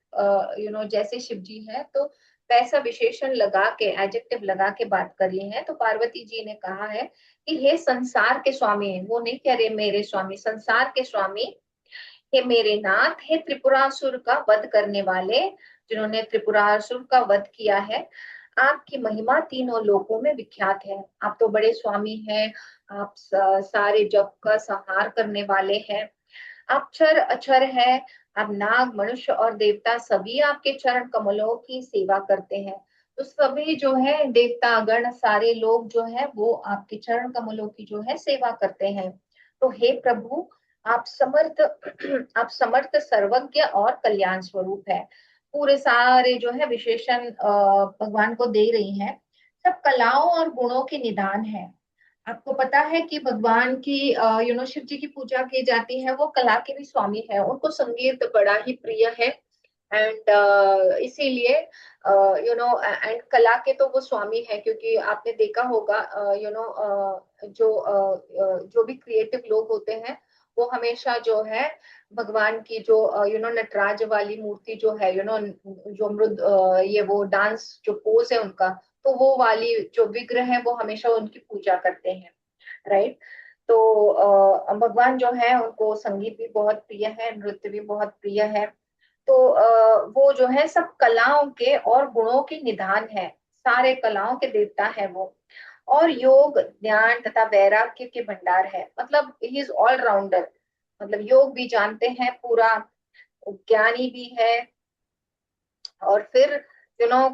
जैसे शिव जी है, तो वैसा विशेषण लगा के, एडजेक्टिव लगा के बात कर रही है। तो पार्वती जी ने कहा है कि हे संसार के स्वामी, वो नहीं कह रहे मेरे स्वामी, संसार के स्वामी, हे मेरे नाथ, हे त्रिपुरासुर का वध करने वाले, जिन्होंने त्रिपुरासुर का वध किया है, आपकी महिमा तीनों लोकों में विख्यात है। आप तो बड़े स्वामी हैं, आप सारे जग का संहार करने वाले हैं, आप क्षर अक्षर है, आप नाग, मनुष्य और देवता सभी आपके चरण कमलों की सेवा करते हैं। तो सभी जो है देवता गण, सारे लोग जो है वो आपके चरण कमलों की जो है सेवा करते हैं। तो हे प्रभु, आप समर्थ आप समर्थ, सर्वज्ञ और कल्याण स्वरूप है। पूरे सारे जो है विशेषण भगवान को दे रही हैं, सब कलाओं और गुणों के निदान है। आपको पता है कि भगवान की शिव जी की पूजा की जाती है, वो कला के भी स्वामी है, उनको संगीत बड़ा ही प्रिय है, एंड इसीलिए एंड कला के तो वो स्वामी है, क्योंकि आपने देखा होगा जो भी क्रिएटिव लोग होते हैं, वो हमेशा जो है भगवान की जो नटराज वाली मूर्ति जो है, जो मृद ये वो डांस जो पोज है उनका, तो वो वाली जो विग्रह है वो हमेशा उनकी पूजा करते हैं, राइट। तो भगवान जो है उनको संगीत भी बहुत प्रिय है, नृत्य भी बहुत प्रिय है। तो वो जो है सब कलाओं के और गुणों के निधान है, सारे कलाओं के देवता है वो, और योग, ज्ञान तथा वैराग्य के भंडार है, मतलब ही इज ऑल राउंडर, मतलब योग भी जानते हैं पूरा, ज्ञानी भी है, और फिर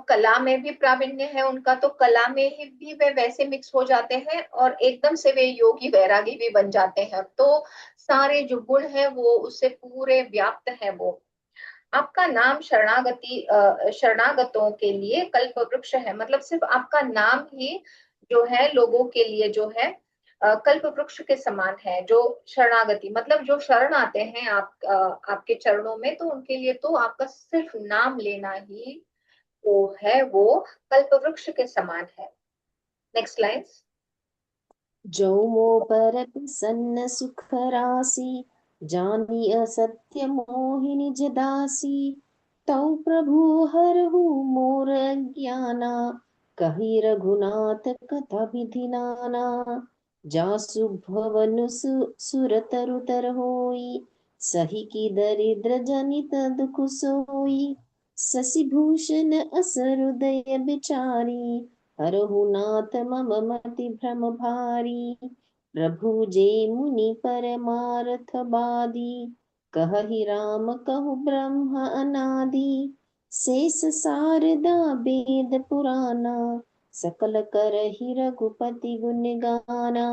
कला में भी प्रावीण्य है उनका, तो कला में ही भी वे वैसे मिक्स हो जाते हैं और एकदम से वे योगी वैरागी भी बन जाते हैं, तो सारे जो गुण है वो उससे पूरे व्याप्त है वो। आपका नाम शरणागतों के लिए कल्प वृक्ष है, मतलब सिर्फ आपका नाम ही जो है लोगों के लिए जो है कल्प वृक्ष के समान है। जो शरणागति मतलब जो शरण आते हैं आपके चरणों में, तो उनके लिए तो आपका सिर्फ नाम लेना ही वो कल्प वृक्ष के समान है। Next lines. जो मो पर प्रसन्न सुख राशि, जानी असत्य मोहि निज दासी। तौ प्रभु हरहु मोर अज्ञाना, कहि रघुनाथ कथा विधि नाना। जासु भवन सुर तरु तर होई, सही की दरिद्र जनित दुख सोई। शशिभूषण अस हृदय बिचारी, हरहु नाथ मम मति भ्रम भारी। प्रभु जे मुनि परमारथ बादी, कहहि राम कहु ब्रह्म अनादि। शेष शारदा वेद पुराना, सकल करहि रघुपति गुण गाना।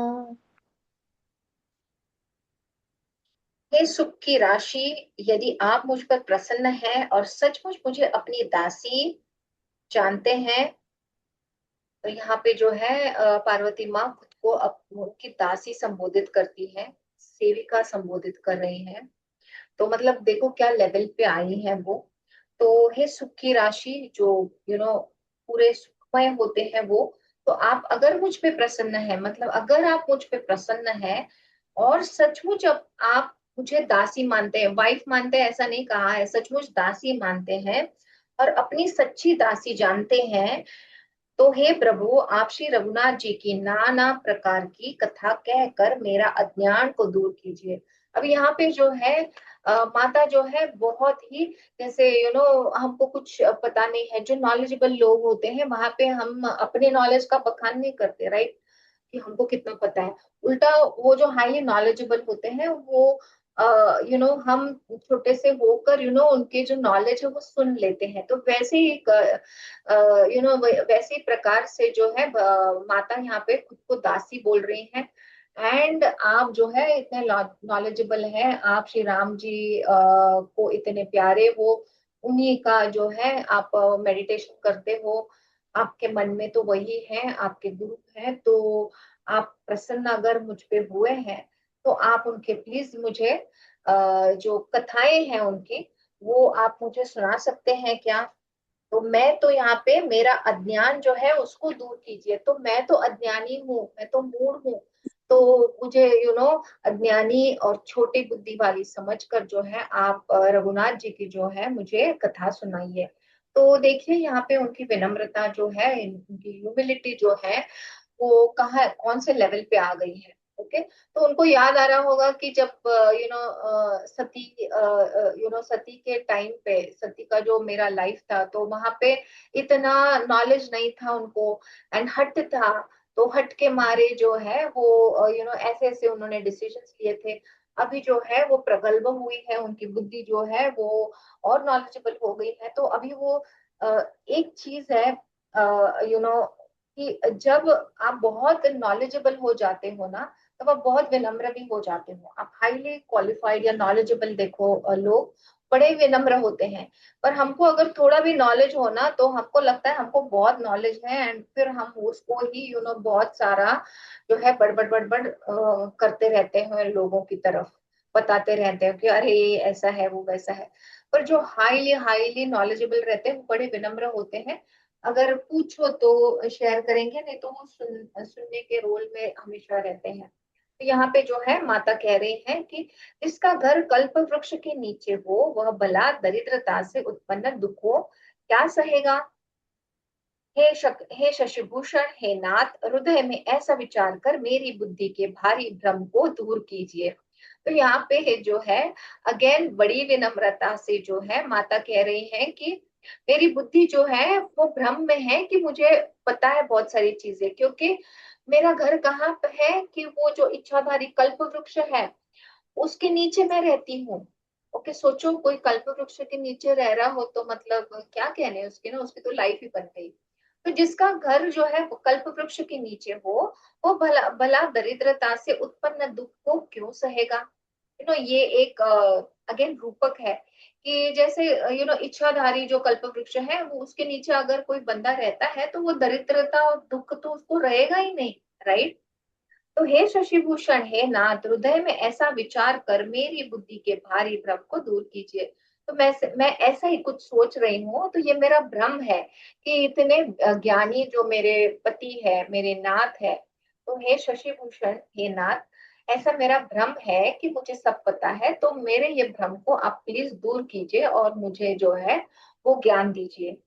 हे सुख की राशि, यदि आप मुझ पर प्रसन्न हैं और सचमुच मुझे अपनी दासी जानते हैं। तो यहाँ पे जो है पार्वती माँ खुद को उनकी दासी संबोधित करती है, सेविका संबोधित कर रही है। तो मतलब देखो क्या लेवल पे आई है वो। तो हे सुख की राशि, जो पूरे सुखमय होते हैं वो, तो आप अगर मुझ पे प्रसन्न है, मतलब अगर आप मुझ पे प्रसन्न है और सचमुच अब आप मुझे दासी मानते हैं, वाइफ मानते हैं ऐसा नहीं कहा है, सचमुच दासी मानते हैं और अपनी सच्ची दासी जानते हैं, तो हे प्रभु आप श्री रघुनाथ जी की नाना प्रकार की कथा कहकर मेरा अज्ञान को दूर कीजिए। अब यहाँ पे जो है माता जो है बहुत ही, जैसे हमको कुछ पता नहीं है, जो नॉलेजेबल लोग होते हैं वहां पे हम अपने नॉलेज का बखान नहीं करते, राइट, कि हमको कितना पता है। उल्टा वो जो हाईली नॉलेजेबल होते हैं वो हम छोटे से होकर उनके जो नॉलेज है वो सुन लेते हैं। तो वैसे ही वैसे ही प्रकार से जो है माता यहाँ पे खुद को दासी बोल रही हैं। एंड आप जो है इतने नॉलेजेबल हैं, आप श्री राम जी को इतने प्यारे हो, उन्हीं का जो है आप मेडिटेशन करते हो, आपके मन में तो वही है, आपके गुरु हैं। तो आप प्रसन्न अगर मुझ पे हुए हैं तो आप उनके प्लीज मुझे जो कथाएं हैं उनकी, वो आप मुझे सुना सकते हैं क्या? तो मैं तो यहाँ पे मेरा अज्ञान जो है उसको दूर कीजिए। तो मैं तो अज्ञानी हूँ, मैं तो मूढ़ हूँ। तो मुझे अज्ञानी और छोटी बुद्धि वाली समझकर जो है आप रघुनाथ जी की जो है मुझे कथा सुनाइए। तो देखिए यहाँ पे उनकी विनम्रता जो है, उनकी ह्यूमिलिटी जो है, वो कहाँ कौन से लेवल पे आ गई है। ओके, तो उनको याद आ रहा होगा कि जब सती सती के टाइम पे, सती का जो मेरा लाइफ था, तो वहां पे इतना नॉलेज नहीं था उनको, एंड हट था। तो हट के मारे जो है वो ऐसे ऐसे उन्होंने डिसीजंस लिए थे। अभी जो है वो प्रगल्भ हुई है, उनकी बुद्धि जो है वो और नॉलेजेबल हो गई है। तो अभी वो एक चीज है कि जब आप बहुत नॉलेजेबल हो जाते हो ना, तब आप बहुत विनम्र भी हो जाते हो। आप हाईली क्वालिफाइड या नॉलेजेबल देखो, लोग बड़े विनम्र होते हैं। पर हमको अगर थोड़ा भी नॉलेज हो ना, तो हमको लगता है हमको बहुत नॉलेज है, एंड फिर हम उसको ही बहुत सारा जो है बड़बड़ बड़बड़ करते रहते हैं, लोगों की तरफ बताते रहते हैं कि अरे ये ऐसा है वो वैसा है। पर जो हाईली हाईली नॉलेजेबल रहते हैं वो बड़े विनम्र होते हैं। अगर पूछो तो शेयर करेंगे, नहीं तो वो सुनने के रोल में हमेशा रहते हैं। तो यहाँ पे जो है माता कह रही है कि जिसका घर कल्प वृक्ष के नीचे हो, वह भला दरिद्रता से उत्पन्न दुखों क्या सहेगा। हे शशिभूषण, हे नाथ, हृदय में ऐसा विचार कर मेरी बुद्धि के भारी भ्रम को दूर कीजिए। तो यहाँ पे जो है अगेन बड़ी विनम्रता से जो है माता कह रही है कि मेरी बुद्धि जो है वो भ्रम में है, कि मुझे पता है बहुत सारी चीजें, क्योंकि मेरा घर कहाँ पे है, कि वो जो इच्छाधारी कल्प वृक्ष है उसके नीचे मैं रहती हूँ। ओके, सोचो कोई कल्प वृक्ष के नीचे रह रहा हो तो मतलब क्या कहने उसके ना, उसकी तो लाइफ ही बन गई। तो जिसका घर जो है वो कल्प वृक्ष के नीचे हो, वो भला भला दरिद्रता से उत्पन्न दुख को क्यों सहेगा। ये एक अगेन रूपक है कि जैसे इच्छाधारी जो कल्प वृक्ष है वो उसके नीचे अगर कोई बंदा रहता है तो वो दरिद्रता और दुख तो उसको रहेगा ही नहीं, राइट। तो हे शशिभूषण, हे नाथ, हृदय में ऐसा विचार कर मेरी बुद्धि के भारी भ्रम को दूर कीजिए। तो मैं ऐसा ही कुछ सोच रही हूँ, तो ये मेरा भ्रम है कि इतने ज्ञानी जो मेरे पति है, मेरे नाथ है। तो हे शशिभूषण, हे नाथ, ऐसा मेरा भ्रम है कि मुझे सब पता है, तो मेरे ये भ्रम को आप प्लीज दूर कीजिए और मुझे जो है वो ज्ञान दीजिए।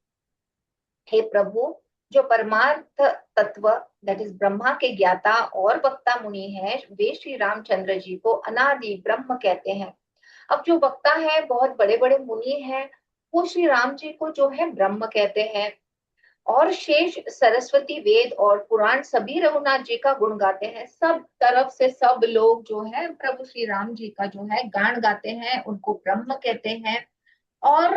हे प्रभु, जो परमार्थ तत्व दैट इज ब्रह्मा के ज्ञाता और वक्ता मुनि है, वे श्री रामचंद्र जी को अनादि ब्रह्म कहते हैं। अब जो वक्ता है, बहुत बड़े बड़े मुनि हैं, वो श्री राम जी को जो है ब्रह्म कहते हैं। और शेष सरस्वती, वेद और पुराण सभी रघुनाथ जी का गुण गाते हैं। सब तरफ से सब लोग जो है प्रभु श्री राम जी का जो है गान गाते हैं, उनको ब्रह्म कहते हैं। और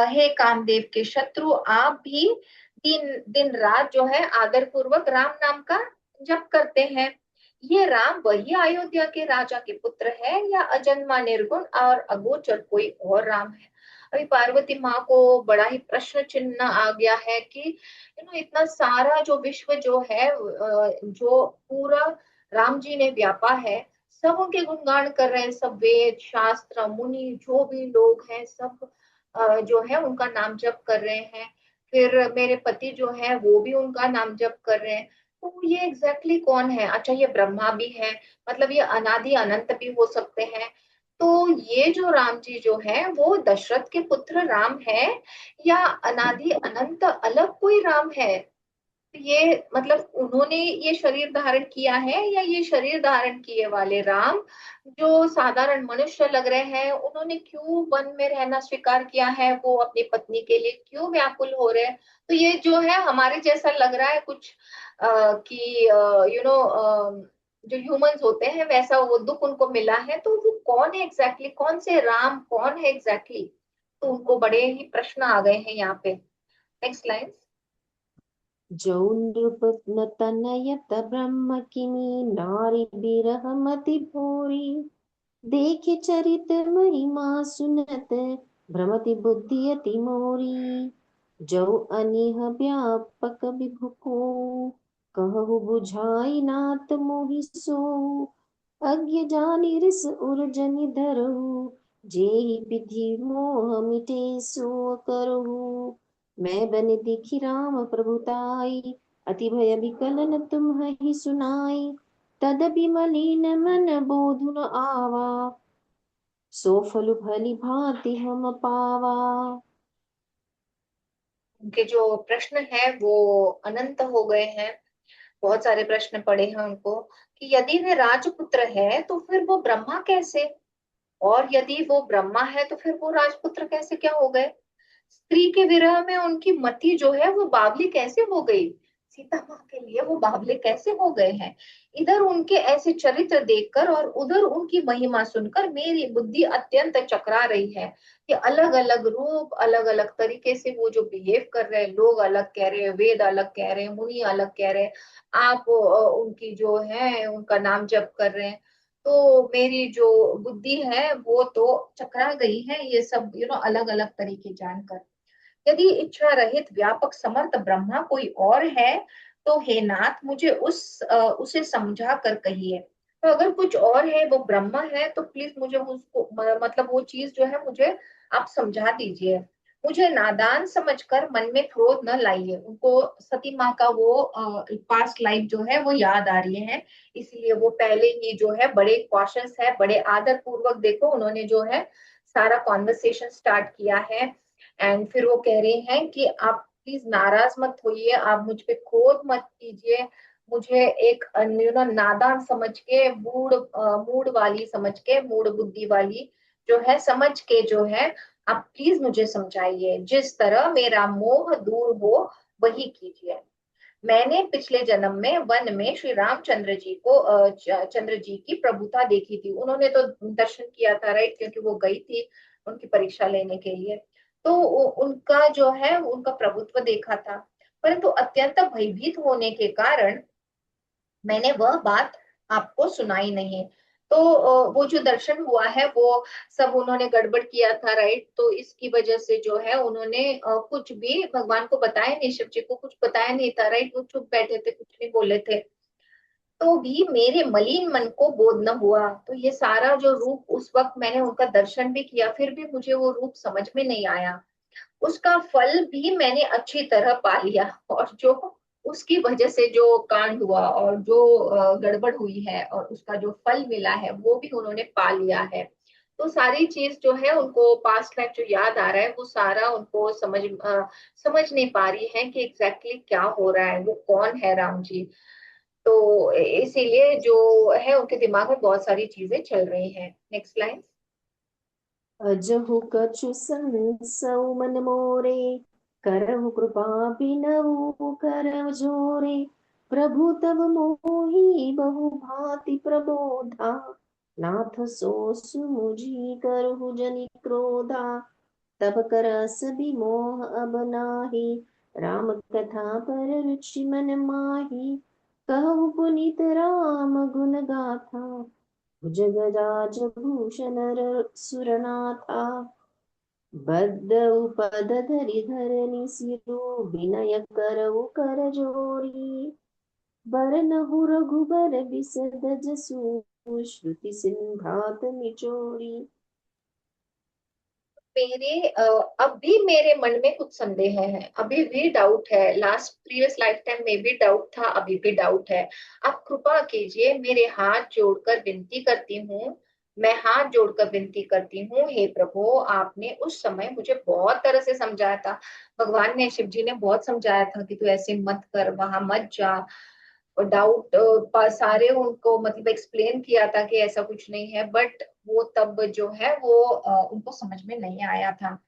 हे कामदेव के शत्रु, आप भी दिन दिन रात जो है आदर पूर्वक राम नाम का जप करते हैं। ये राम वही अयोध्या के राजा के पुत्र है या अजन्मा निर्गुण और अगोचर कोई और राम है? अभी पार्वती माँ को बड़ा ही प्रश्न चिन्ह आ गया है कि इतना सारा जो विश्व जो है, जो पूरा राम जी ने व्यापा है, सब उनके गुणगान कर रहे हैं, सब वेद शास्त्र मुनि जो भी लोग हैं सब जो है उनका नाम जप कर रहे हैं। फिर मेरे पति जो है वो भी उनका नाम जप कर रहे हैं। तो ये एग्जैक्टली कौन है? अच्छा, ये ब्रह्मा भी है, मतलब ये अनादि अनंत भी हो सकते हैं। तो ये जो राम जी जो है वो दशरथ के पुत्र राम है या अनादि अनंत अलग कोई राम है? ये मतलब उन्होंने ये शरीर धारण किया है या ये शरीर धारण किए वाले राम जो साधारण मनुष्य लग रहे हैं, उन्होंने क्यों वन में रहना स्वीकार किया है, वो अपनी पत्नी के लिए क्यों व्याकुल हो रहे हैं? तो ये जो है हमारे जैसा लग रहा है कुछ कि जो ह्यूमंस होते हैं वैसा वो दुख उनको मिला है। तो वो कौन है एग्जैक्टली, कौन से राम कौन है एग्जैक्टली? तो उनको बड़े ही प्रश्न आ गए हैं यहाँ पे। Next line. जो नृप न तनयत ब्रह्म किनी नारी बिरह मति भोरी देखे चरित महिमा सुनत भ्रमति बुद्धि अति मोरी जो अनिह व्यापक विभु को कहु बुझाई नाथ मोहि सो अज्ञ जानि रिस उर्जनि धरहु जेहि विधि मोह मिटे सो करहु मैं बन दिखि राम प्रभुताई अति भय विकलन तुम्हि सुनाई तदपि मलिन मन बोधु न आवा सो फल भली भांति हम पावा। उनके जो प्रश्न है वो अनंत हो गए हैं। बहुत सारे प्रश्न पड़े हैं उनको कि यदि वे राजपुत्र है तो फिर वो ब्रह्मा कैसे, और यदि वो ब्रह्मा है तो फिर वो राजपुत्र कैसे क्या हो गए? स्त्री के विरह में उनकी मति जो है वो बावली कैसे हो गई? सीता माँ के लिए वो बावले कैसे हो गए हैं? इधर उनके ऐसे चरित्र देखकर और उधर उनकी महिमा सुनकर मेरी बुद्धि अत्यंत चकरा रही है कि अलग अलग रूप अलग अलग तरीके से वो जो बिहेव कर रहे हैं, लोग अलग कह रहे हैं, वेद अलग कह रहे हैं, मुनि अलग कह रहे हैं, आप उनकी जो है उनका नाम जप कर रहे हैं। तो मेरी जो बुद्धि है वो तो चकरा गई है ये सब अलग अलग तरीके जानकर। यदि इच्छा रहित व्यापक समर्थ ब्रह्मा कोई और है तो हे नाथ मुझे उसे समझा कर कहिए। तो अगर कुछ और है वो ब्रह्मा है तो प्लीज मुझे उसको मतलब वो चीज जो है मुझे आप समझा दीजिए। मुझे नादान समझकर मन में क्रोध न लाइए। उनको सती माँ का वो पास्ट लाइफ जो है वो याद आ रही है, इसलिए वो पहले ही जो है बड़े कॉशंस है, बड़े आदर पूर्वक देखो उन्होंने जो है सारा कॉन्वर्सेशन स्टार्ट किया है। एंड फिर वो कह रहे हैं कि आप प्लीज नाराज मत होइए, आप मुझ पे क्रोध मत कीजिए। मुझे एक नादान समझ के, मूड वाली समझ के, मूड बुद्धि वाली जो है समझ के जो है आप प्लीज मुझे समझाइए, जिस तरह मेरा मोह दूर हो वही कीजिए। मैंने पिछले जन्म में वन में श्री रामचंद्र जी को चंद्र जी की प्रभुता देखी थी। उन्होंने तो दर्शन किया था, राइट, क्योंकि वो गई थी उनकी परीक्षा लेने के लिए। तो उनका जो है उनका प्रभुत्व देखा था, परंतु अत्यंत भयभीत होने के कारण मैंने वह बात आपको सुनाई नहीं। तो वो जो दर्शन हुआ है वो सब उन्होंने गड़बड़ किया था, राइट। तो इसकी वजह से जो है उन्होंने कुछ भी भगवान को बताया नहीं, शिव जी को कुछ बताया नहीं था, राइट। वो चुप बैठे थे, कुछ नहीं बोले थे। तो भी मेरे मलिन मन को बोध न हुआ। तो ये सारा जो रूप उस वक्त मैंने उनका दर्शन भी किया फिर भी मुझे वो रूप समझ में नहीं आया। उसका फल भी मैंने अच्छी तरह पा लिया, और जो उसकी वजह से जो कांड हुआ और जो गड़बड़ हुई है और उसका जो फल मिला है वो भी उन्होंने पा लिया है। तो सारी चीज जो है उनको पास्ट लाइफ जो याद आ रहा है वो सारा उनको समझ नहीं पा रही है कि एग्जैक्टली क्या हो रहा है, वो कौन है राम जी। तो इसीलिए जो है उनके दिमाग में बहुत सारी चीजें चल रही हैं। Next line. अजहु कछु संसौ मन मोरे करहु कृपा बिनऊ कर जोरे प्रभु तब मोहि बहु भांति प्रबोधा नाथ सो सुमुझी करहु जनि क्रोधा तब करस विमोह अब नाही राम कथा पर रुचि मन माही कहु पुनीत राम गुण गाथा, जगराज भूषण सुरनाथा। बद्ध उपद धरि धरनि सिरु, विनय करउ कर जोड़ी। बरनहु रघुबर बिसद जसु, श्रुति सिंहात निचोड़ी। अब भी मेरे मन में कुछ संदेह है, अभी भी डाउट है। लास्ट प्रीवियस लाइफ टाइम में भी डाउट था, अभी भी डाउट है। आप कृपा कीजिए, मेरे हाथ जोड़कर विनती करती हूँ। मैं हाथ जोड़कर विनती करती हूँ, हे प्रभु, आपने उस समय मुझे बहुत तरह से समझाया था। भगवान ने, शिव जी ने बहुत समझाया था कि तू ऐसे मत कर, वहां मत जा। और डाउट सारे उनको मतलब एक्सप्लेन किया था कि ऐसा कुछ नहीं है, बट वो तब जो है वो उनको समझ में नहीं आया था।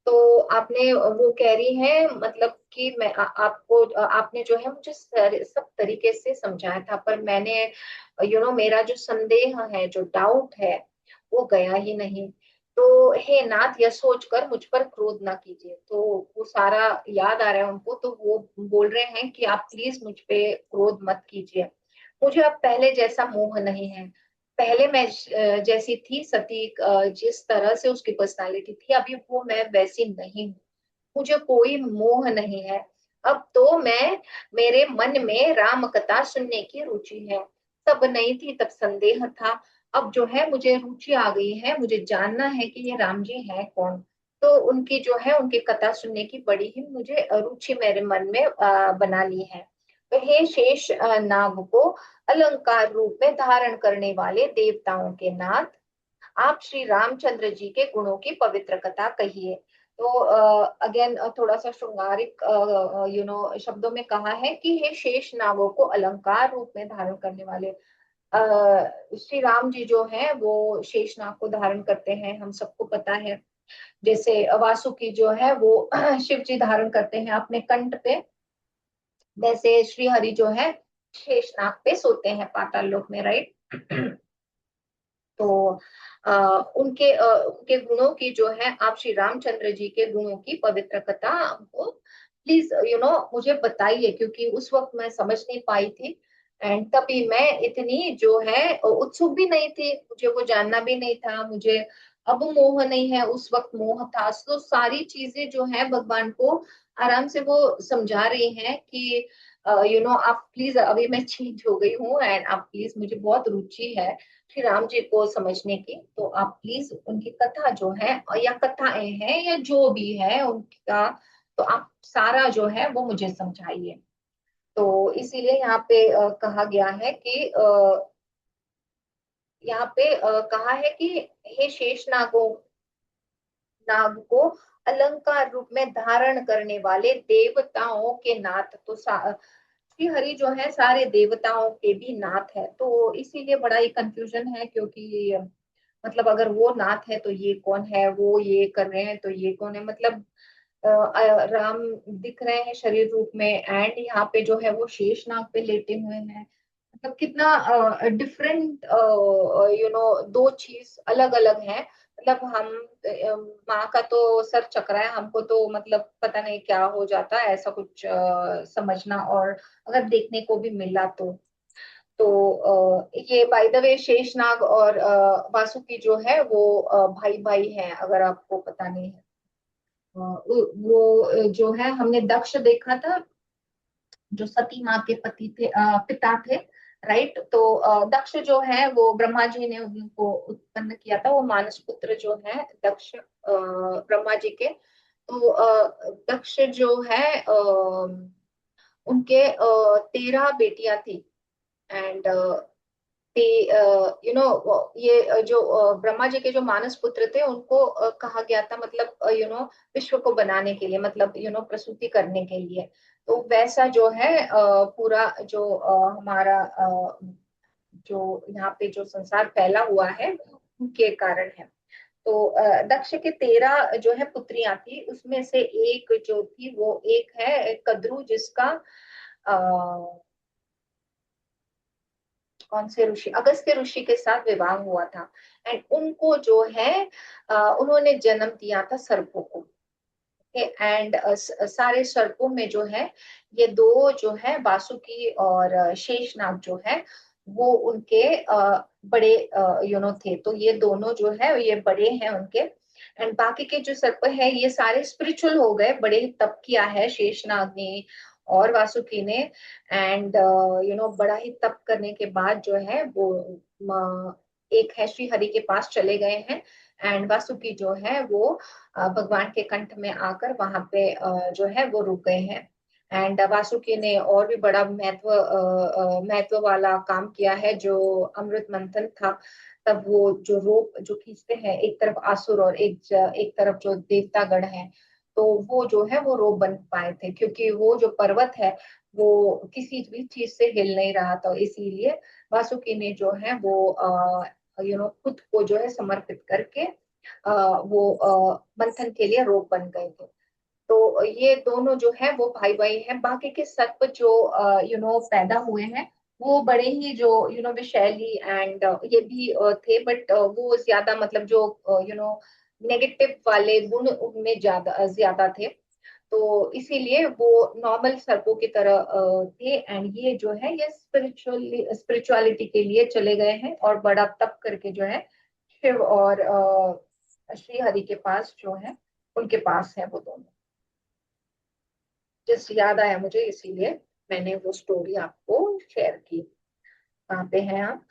तो आपने, वो कह रही है मतलब कि मैं आपको, आपने जो है मुझे सब तरीके से समझाया था, पर मैंने मेरा जो संदेह है, जो डाउट है, वो गया ही नहीं। तो हे नाथ, यह सोचकर मुझ पर क्रोध ना कीजिए। तो वो सारा याद आ रहा है उनको, तो वो बोल रहे हैं कि आप प्लीज मुझ पे क्रोध मत कीजिए। मुझे अब पहले जैसा मोह नहीं है। पहले मैं जैसी थी सती, जिस तरह से उसकी पर्सनालिटी थी, अभी वो मैं वैसी नहीं हूँ। मुझे कोई मोह नहीं है। अब तो मैं, मेरे मन में राम कथा सुनने की रुचि है। तब नहीं थी, तब संदेह था। अब जो है मुझे रुचि आ गई है, मुझे जानना है कि ये राम जी है कौन। तो उनकी जो है, उनकी कथा सुनने की बड़ी ही मुझे रुचि मेरे मन में बना ली है। तो हे शेष नाग को अलंकार रूप में धारण करने वाले देवताओं के नाथ, आप श्री रामचंद्र जी के गुणों की पवित्र कथा कहिए। तो अगेन थोड़ा सा श्रृंगारिक शब्दों में कहा है कि हे शेष नागों को अलंकार रूप में धारण करने वाले, श्री राम जी जो हैं वो शेष नाग को धारण करते हैं, हम सबको पता है। जैसे वासुकी जो है वो शिव जी धारण करते हैं अपने कंठ पे, वैसे श्री हरि जो है शेष नाग पे सोते हैं पाताल लोक में, राइट। तो उनके गुणों की जो है, आप श्री रामचंद्र जी के गुणों की पवित्र कथा हमको प्लीज मुझे बताइए, क्योंकि उस वक्त मैं समझ नहीं पाई थी। एंड तभी मैं इतनी जो है उत्सुक भी नहीं थी, मुझे वो जानना भी नहीं था। मुझे अब मोह नहीं है, उस वक्त मोह था। तो सारी चीजें जो है भगवान को आराम से वो समझा रही हैं कि आप प्लीज, अभी मैं चेंज हो गई हूँ, एंड आप प्लीज, मुझे बहुत रुचि है श्री राम जी को समझने की, तो आप प्लीज उनकी कथा जो है, या कथाएं हैं या जो भी है उनका, तो आप सारा जो है वो मुझे समझाइए। तो इसीलिए यहाँ पे कहा गया है कि यहाँ पे कहा है कि हे शेष नागों, नाग को अलंकार रूप में धारण करने वाले देवताओं के नाथ। तो श्री हरि जो है सारे देवताओं के भी नाथ है। तो इसीलिए बड़ा ही कंफ्यूजन है, क्योंकि मतलब अगर वो नाथ है तो ये कौन है, वो ये कर रहे हैं तो ये कौन है। मतलब राम दिख रहे हैं शरीर रूप में, एंड यहाँ पे जो है वो शेष नाग पे लेटे हुए हैं। मतलब कितना डिफरेंट, दो चीज अलग अलग है। मतलब हम, माँ का तो सर चकरा है, हमको तो मतलब पता नहीं क्या हो जाता है ऐसा कुछ समझना, और अगर देखने को भी मिला तो ये बाय द वे शेषनाग और वासुकी जो है वो भाई भाई हैं, अगर आपको पता नहीं है। वो जो है, हमने दक्ष देखा था, जो सती माँ के पति थे, पिता थे, राइट। तो दक्ष जो है वो ब्रह्मा जी ने उनको उत्पन्न किया था, वो मानस पुत्र जो है दक्ष, ब्रह्मा जी के। तो दक्ष जो है, उनके 13 बेटियां थी। एंड ये जो ब्रह्मा जी के जो मानस पुत्र थे, उनको कहा गया था, मतलब विश्व को बनाने के लिए, मतलब प्रसूति करने के लिए। तो वैसा जो है पूरा जो हमारा जो यहाँ पे जो संसार फैला हुआ है, उनके कारण है। तो दक्ष के 13 जो है पुत्रियां थी, उसमें से एक जो थी वो एक है कद्रु, जिसका कौन से ऋषि, अगस्त्य ऋषि के साथ विवाह हुआ था। एंड उनको जो है उन्होंने जन्म दिया था सर्पों को। थे। एंड सारे सर्पों में जो है ये दो जो है वासुकी और शेषनाग जो है वो उनके बड़े थे। तो ये दोनों जो है ये बड़े हैं उनके। एंड बाकी के जो सर्प है ये सारे स्पिरिचुअल हो गए, बड़े ही तप किया है शेषनाग ने और वासुकी ने। एंड बड़ा ही तप करने के बाद जो है वो एक है श्री हरि के पास चले गए हैं। एंड वासुकी जो है वो भगवान के कंठ में आकर वहां पे जो है वो रुक गए हैं। एंड वासुकी ने और भी बड़ा महत्व वाला काम किया है, जो अमृत मंथन था। तब वो जो रोप जो खींचते हैं, एक तरफ असुर और एक तरफ जो देवतागण है, तो वो जो है वो रोप बन पाए थे, क्योंकि वो जो पर्वत है वो किसी भी चीज से हिल नहीं रहा था। इसीलिए वासुकी ने जो है वो खुद को जो है समर्पित करके वो मंथन के लिए रोप बन गए थे। तो ये दोनों जो है वो भाई भाई हैं। बाकी के सर्प जो पैदा हुए हैं वो बड़े ही जो विषैली एंड ये भी थे, बट वो ज्यादा मतलब जो नेगेटिव वाले गुण उनमें ज्यादा ज्यादा थे। तो इसीलिए वो नॉर्मल सर्पों की तरह थे। एंड ये जो है ये स्पिरिचुअलिटी के लिए चले गए हैं और बड़ा तप करके जो है शिव और श्री हरि के पास जो है उनके पास है वो दोनों। जस्ट याद आया मुझे, इसीलिए मैंने वो स्टोरी आपको शेयर की। कहाँ पे हैं आप?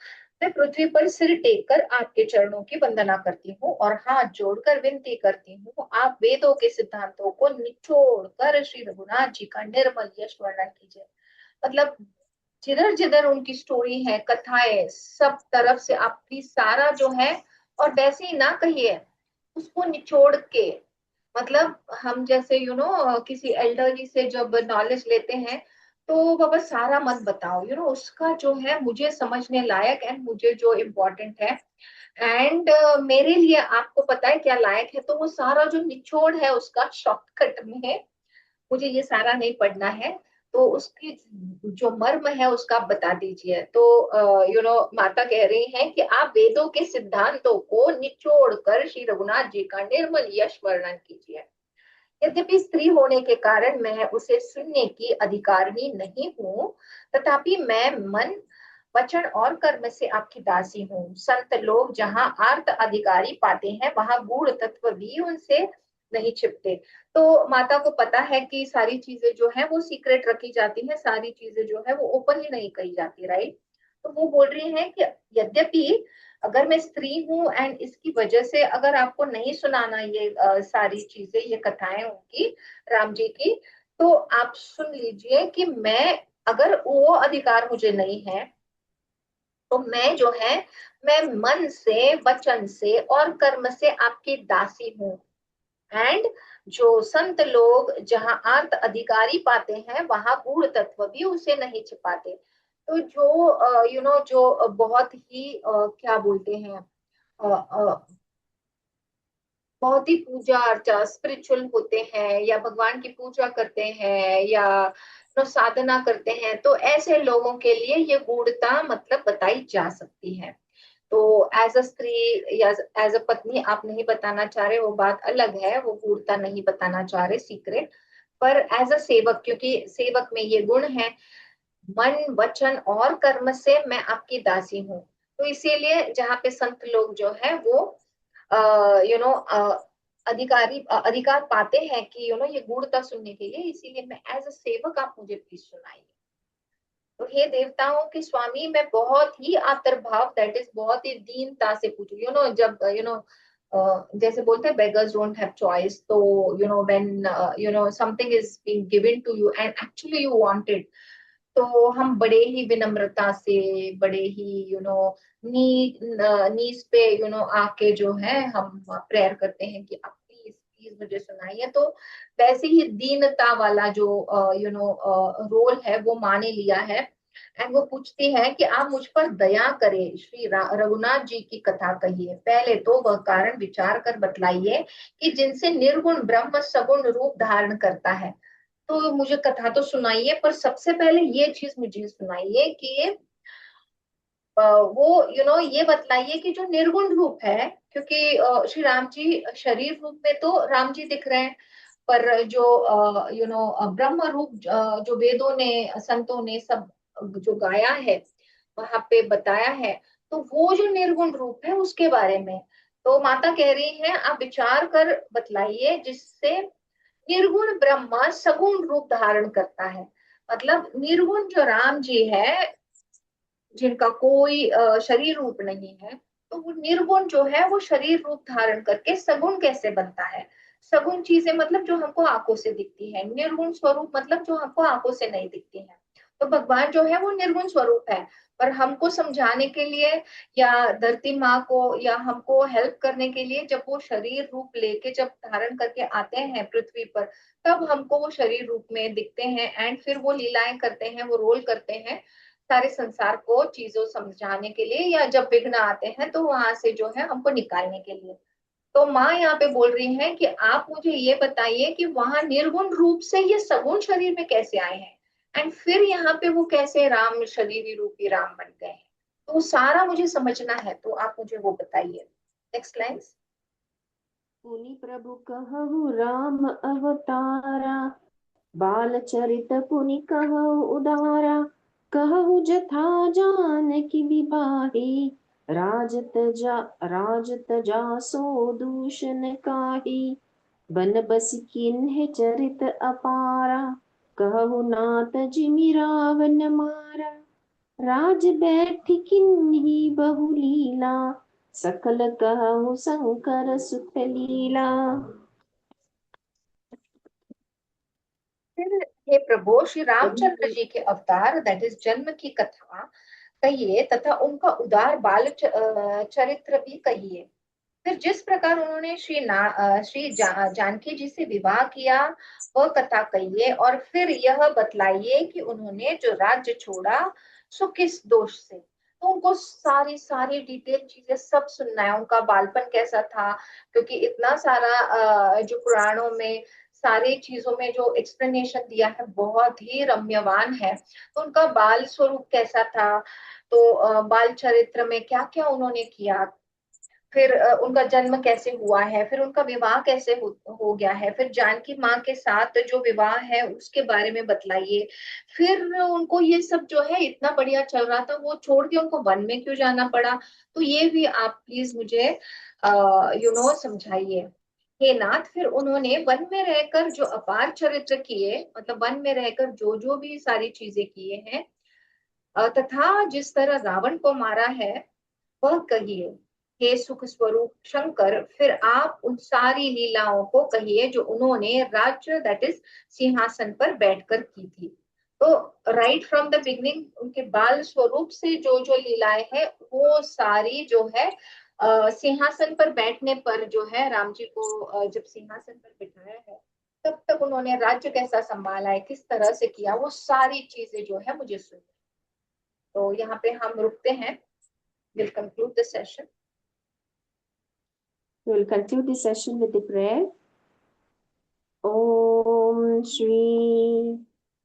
मैं पृथ्वी पर सिर टेक कर आपके चरणों की वंदना करती हूँ और हाथ जोड़कर विनती करती हूँ, आप वेदों के सिद्धांतों को निचोड़ कर श्री रघुनाथ जी का निर्मल यश वर्णन कीजिए। मतलब जिधर जिधर उनकी स्टोरी है, कथाएं, सब तरफ से आपकी सारा जो है, और वैसे ही ना कहिए, उसको निचोड़ के, मतलब हम जैसे किसी एल्डरली से जब नॉलेज लेते हैं तो बाबा सारा मत बताओ, उसका जो है मुझे समझने लायक एंड मुझे जो इम्पोर्टेंट है एंड मेरे लिए आपको पता है क्या लायक है, तो वो सारा जो निचोड़ है उसका शॉर्टकट में मुझे ये सारा नहीं पढ़ना है। तो उसकी जो मर्म है उसका आप बता दीजिए। तो माता कह रही हैं कि आप वेदों के सिद्धांतों को निचोड़ कर श्री रघुनाथ जी का निर्मल यश वर्णन कीजिए। यद्यपि स्त्री होने के कारण मैं उसे सुनने की अधिकारिणी नहीं हूँ, तथापि मैं मन वचन और कर्म से आपकी दासी हूँ। संत लोग जहाँ आर्त अधिकारी पाते हैं वहां गूढ़ तत्व भी उनसे नहीं छिपते। तो माता को पता है कि सारी चीजें जो है वो सीक्रेट रखी जाती है, सारी चीजें जो है वो ओपन ही नहीं कही जाती, राइट। तो वो बोल रही है कि यद्यपि अगर मैं स्त्री हूँ एंड इसकी वजह से अगर आपको नहीं सुनाना ये सारी चीजें, ये कथाएं उनकी, राम जी की, तो आप सुन लीजिए कि मैं, अगर वो अधिकार मुझे नहीं है तो मैं जो है, मैं मन से वचन से और कर्म से आपकी दासी हूँ। एंड जो संत लोग जहाँ आर्त अधिकारी पाते हैं वहां गूढ़ तत्व भी उसे नहीं छिपाते। तो जो जो बहुत ही क्या बोलते हैं, बहुत ही पूजा अर्चा स्पिरिचुअल होते हैं या भगवान की पूजा करते हैं या साधना करते हैं, तो ऐसे लोगों के लिए ये गूढ़ता मतलब बताई जा सकती है। तो एज अ स्त्री या एज अ पत्नी आप नहीं बताना चाह रहे, वो बात अलग है, वो गूढ़ता नहीं बताना चाह रहे, सीक्रेट। पर एज अ सेवक, क्योंकि सेवक में ये गुण है, मन वचन और कर्म से मैं आपकी दासी हूँ, तो इसीलिए जहाँ पे संत लोग जो है वो अधिकार पाते हैं कि ये गूढ़ता सुनने के लिए, इसीलिए मैं एज अ सेवक, आप मुझे प्लीज सुनाइए। तो हे देवताओं के स्वामी, मैं बहुत ही आर्तभाव, दैट इज बहुत ही दीनता से पूछू, जब जैसे बोलते हैं बेगर्स डोंट हैव चॉइस, तो when something is being given to you and actually you wanted, तो हम बड़े ही विनम्रता से, बड़े ही नीज पे आके जो है हम प्रेयर करते हैं कि आप प्लीज प्लीज मुझे सुनाइए। तो वैसे ही दीनता वाला जो रोल है वो माँ ने लिया है। एंड वो पूछती है कि आप मुझ पर दया करें, श्री रघुनाथ जी की कथा कहिए, पहले तो वह कारण विचार कर बतलाइए कि जिनसे निर्गुण ब्रह्म सगुण रूप धारण करता है। तो मुझे कथा तो सुनाइए, पर सबसे पहले ये चीज मुझे सुनाइए कि वो ये बतलाइए कि जो निर्गुण रूप है, क्योंकि श्री राम जी शरीर रूप में तो राम जी दिख रहे हैं, पर जो ब्रह्म रूप जो वेदों ने, संतों ने सब जो गाया है, वहां पे बताया है, तो वो जो निर्गुण रूप है उसके बारे में। तो माता कह रही है आप विचार कर बतलाइए जिससे निर्गुण ब्रह्म सगुण रूप धारण करता है। मतलब निर्गुण जो राम जी है, जिनका कोई शरीर रूप नहीं है, तो वो निर्गुण जो है वो शरीर रूप धारण करके सगुण कैसे बनता है। सगुण चीजें मतलब जो हमको आंखों से दिखती है, निर्गुण स्वरूप मतलब जो हमको आंखों से नहीं दिखती है। तो भगवान जो है वो निर्गुण स्वरूप है, पर हमको समझाने के लिए या धरती माँ को या हमको हेल्प करने के लिए जब वो शरीर रूप लेके जब धारण करके आते हैं पृथ्वी पर, तब हमको वो शरीर रूप में दिखते हैं एंड फिर वो लीलाएं करते हैं, वो रोल करते हैं सारे संसार को चीजों समझाने के लिए, या जब विघ्न आते हैं तो वहां से जो है हमको निकालने के लिए। तो माँ यहाँ पे बोल रही है कि आप मुझे ये बताइए कि वहां निर्गुण रूप से ये सगुण शरीर में कैसे आए हैं, एंड फिर यहाँ पे वो कैसे राम शरीरी रूपी राम बन गए हैं। तो वो सारा मुझे समझना है, तो आप मुझे वो बताइए। Next line. पुनि प्रभु कहु राम अवतारा, बाल चरित पुनि कहु उदारा। कहु जथा जानकी विवाही, राजत जासो दूषण काही। बन बस किन्ह चरित अपारा, कहु नाथ जिमि रावण मारा। राज बैठ किन्ही बहु लीला, सकल कहु शंकर सुख लीला। फिर हे प्रभु श्री रामचंद्र जी के अवतार दैट इज जन्म की कथा कहिए तथा उनका उदार चरित्र भी कहिए। फिर जिस प्रकार उन्होंने जानकी जी से विवाह किया वह कथा कहिए, और फिर यह बतलाइए कि उन्होंने जो राज्य छोड़ा सो किस दोष से। तो उनको सारी सारी डिटेल चीजें सब सुनना है, उनका बालपन कैसा था, क्योंकि इतना सारा जो पुराणों में सारी चीजों में जो एक्सप्लेनेशन दिया है बहुत ही रम्यवान है। तो उनका बाल स्वरूप कैसा था, तो बाल चरित्र में क्या क्या उन्होंने किया, फिर उनका जन्म कैसे हुआ है, फिर उनका विवाह कैसे हो गया है, फिर जानकी माँ के साथ जो विवाह है उसके बारे में बतलाइए। फिर उनको ये सब जो है इतना बढ़िया चल रहा था, वो छोड़ के उनको वन में क्यों जाना पड़ा, तो ये भी आप प्लीज मुझे समझाइए। हे नाथ, फिर उन्होंने वन में रहकर जो अपार चरित्र किए, मतलब वन में रहकर जो जो भी सारी चीजें किए हैं, तथा जिस तरह रावण को मारा है वह कहिए। हे सुख स्वरूप शंकर, फिर आप उन सारी लीलाओं को कहिए जो उन्होंने राज्य दैट इज सिंहासन पर बैठकर की थी। तो राइट फ्रॉम द बिगनिंग उनके बाल स्वरूप से जो जो लीलाएं हैं वो सारी जो है सिंहासन पर बैठने पर जो है राम जी को जब सिंहासन पर बिठाया है तब तक उन्होंने राज्य कैसा संभाला है, किस तरह से किया, वो सारी चीजें जो है मुझे सुन। तो यहाँ पे हम रुकते हैं। Will conclude the session. We will conclude this session with the prayer. Om Shri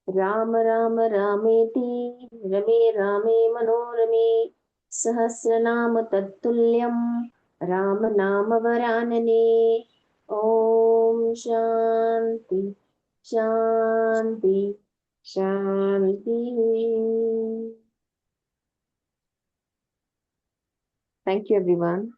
Ram Ram Rameti Rame Rame Manorame Sahasranam Tattulyam Ram Nama Varanane. Om Shanti Shanti Shanti. Thank you, everyone.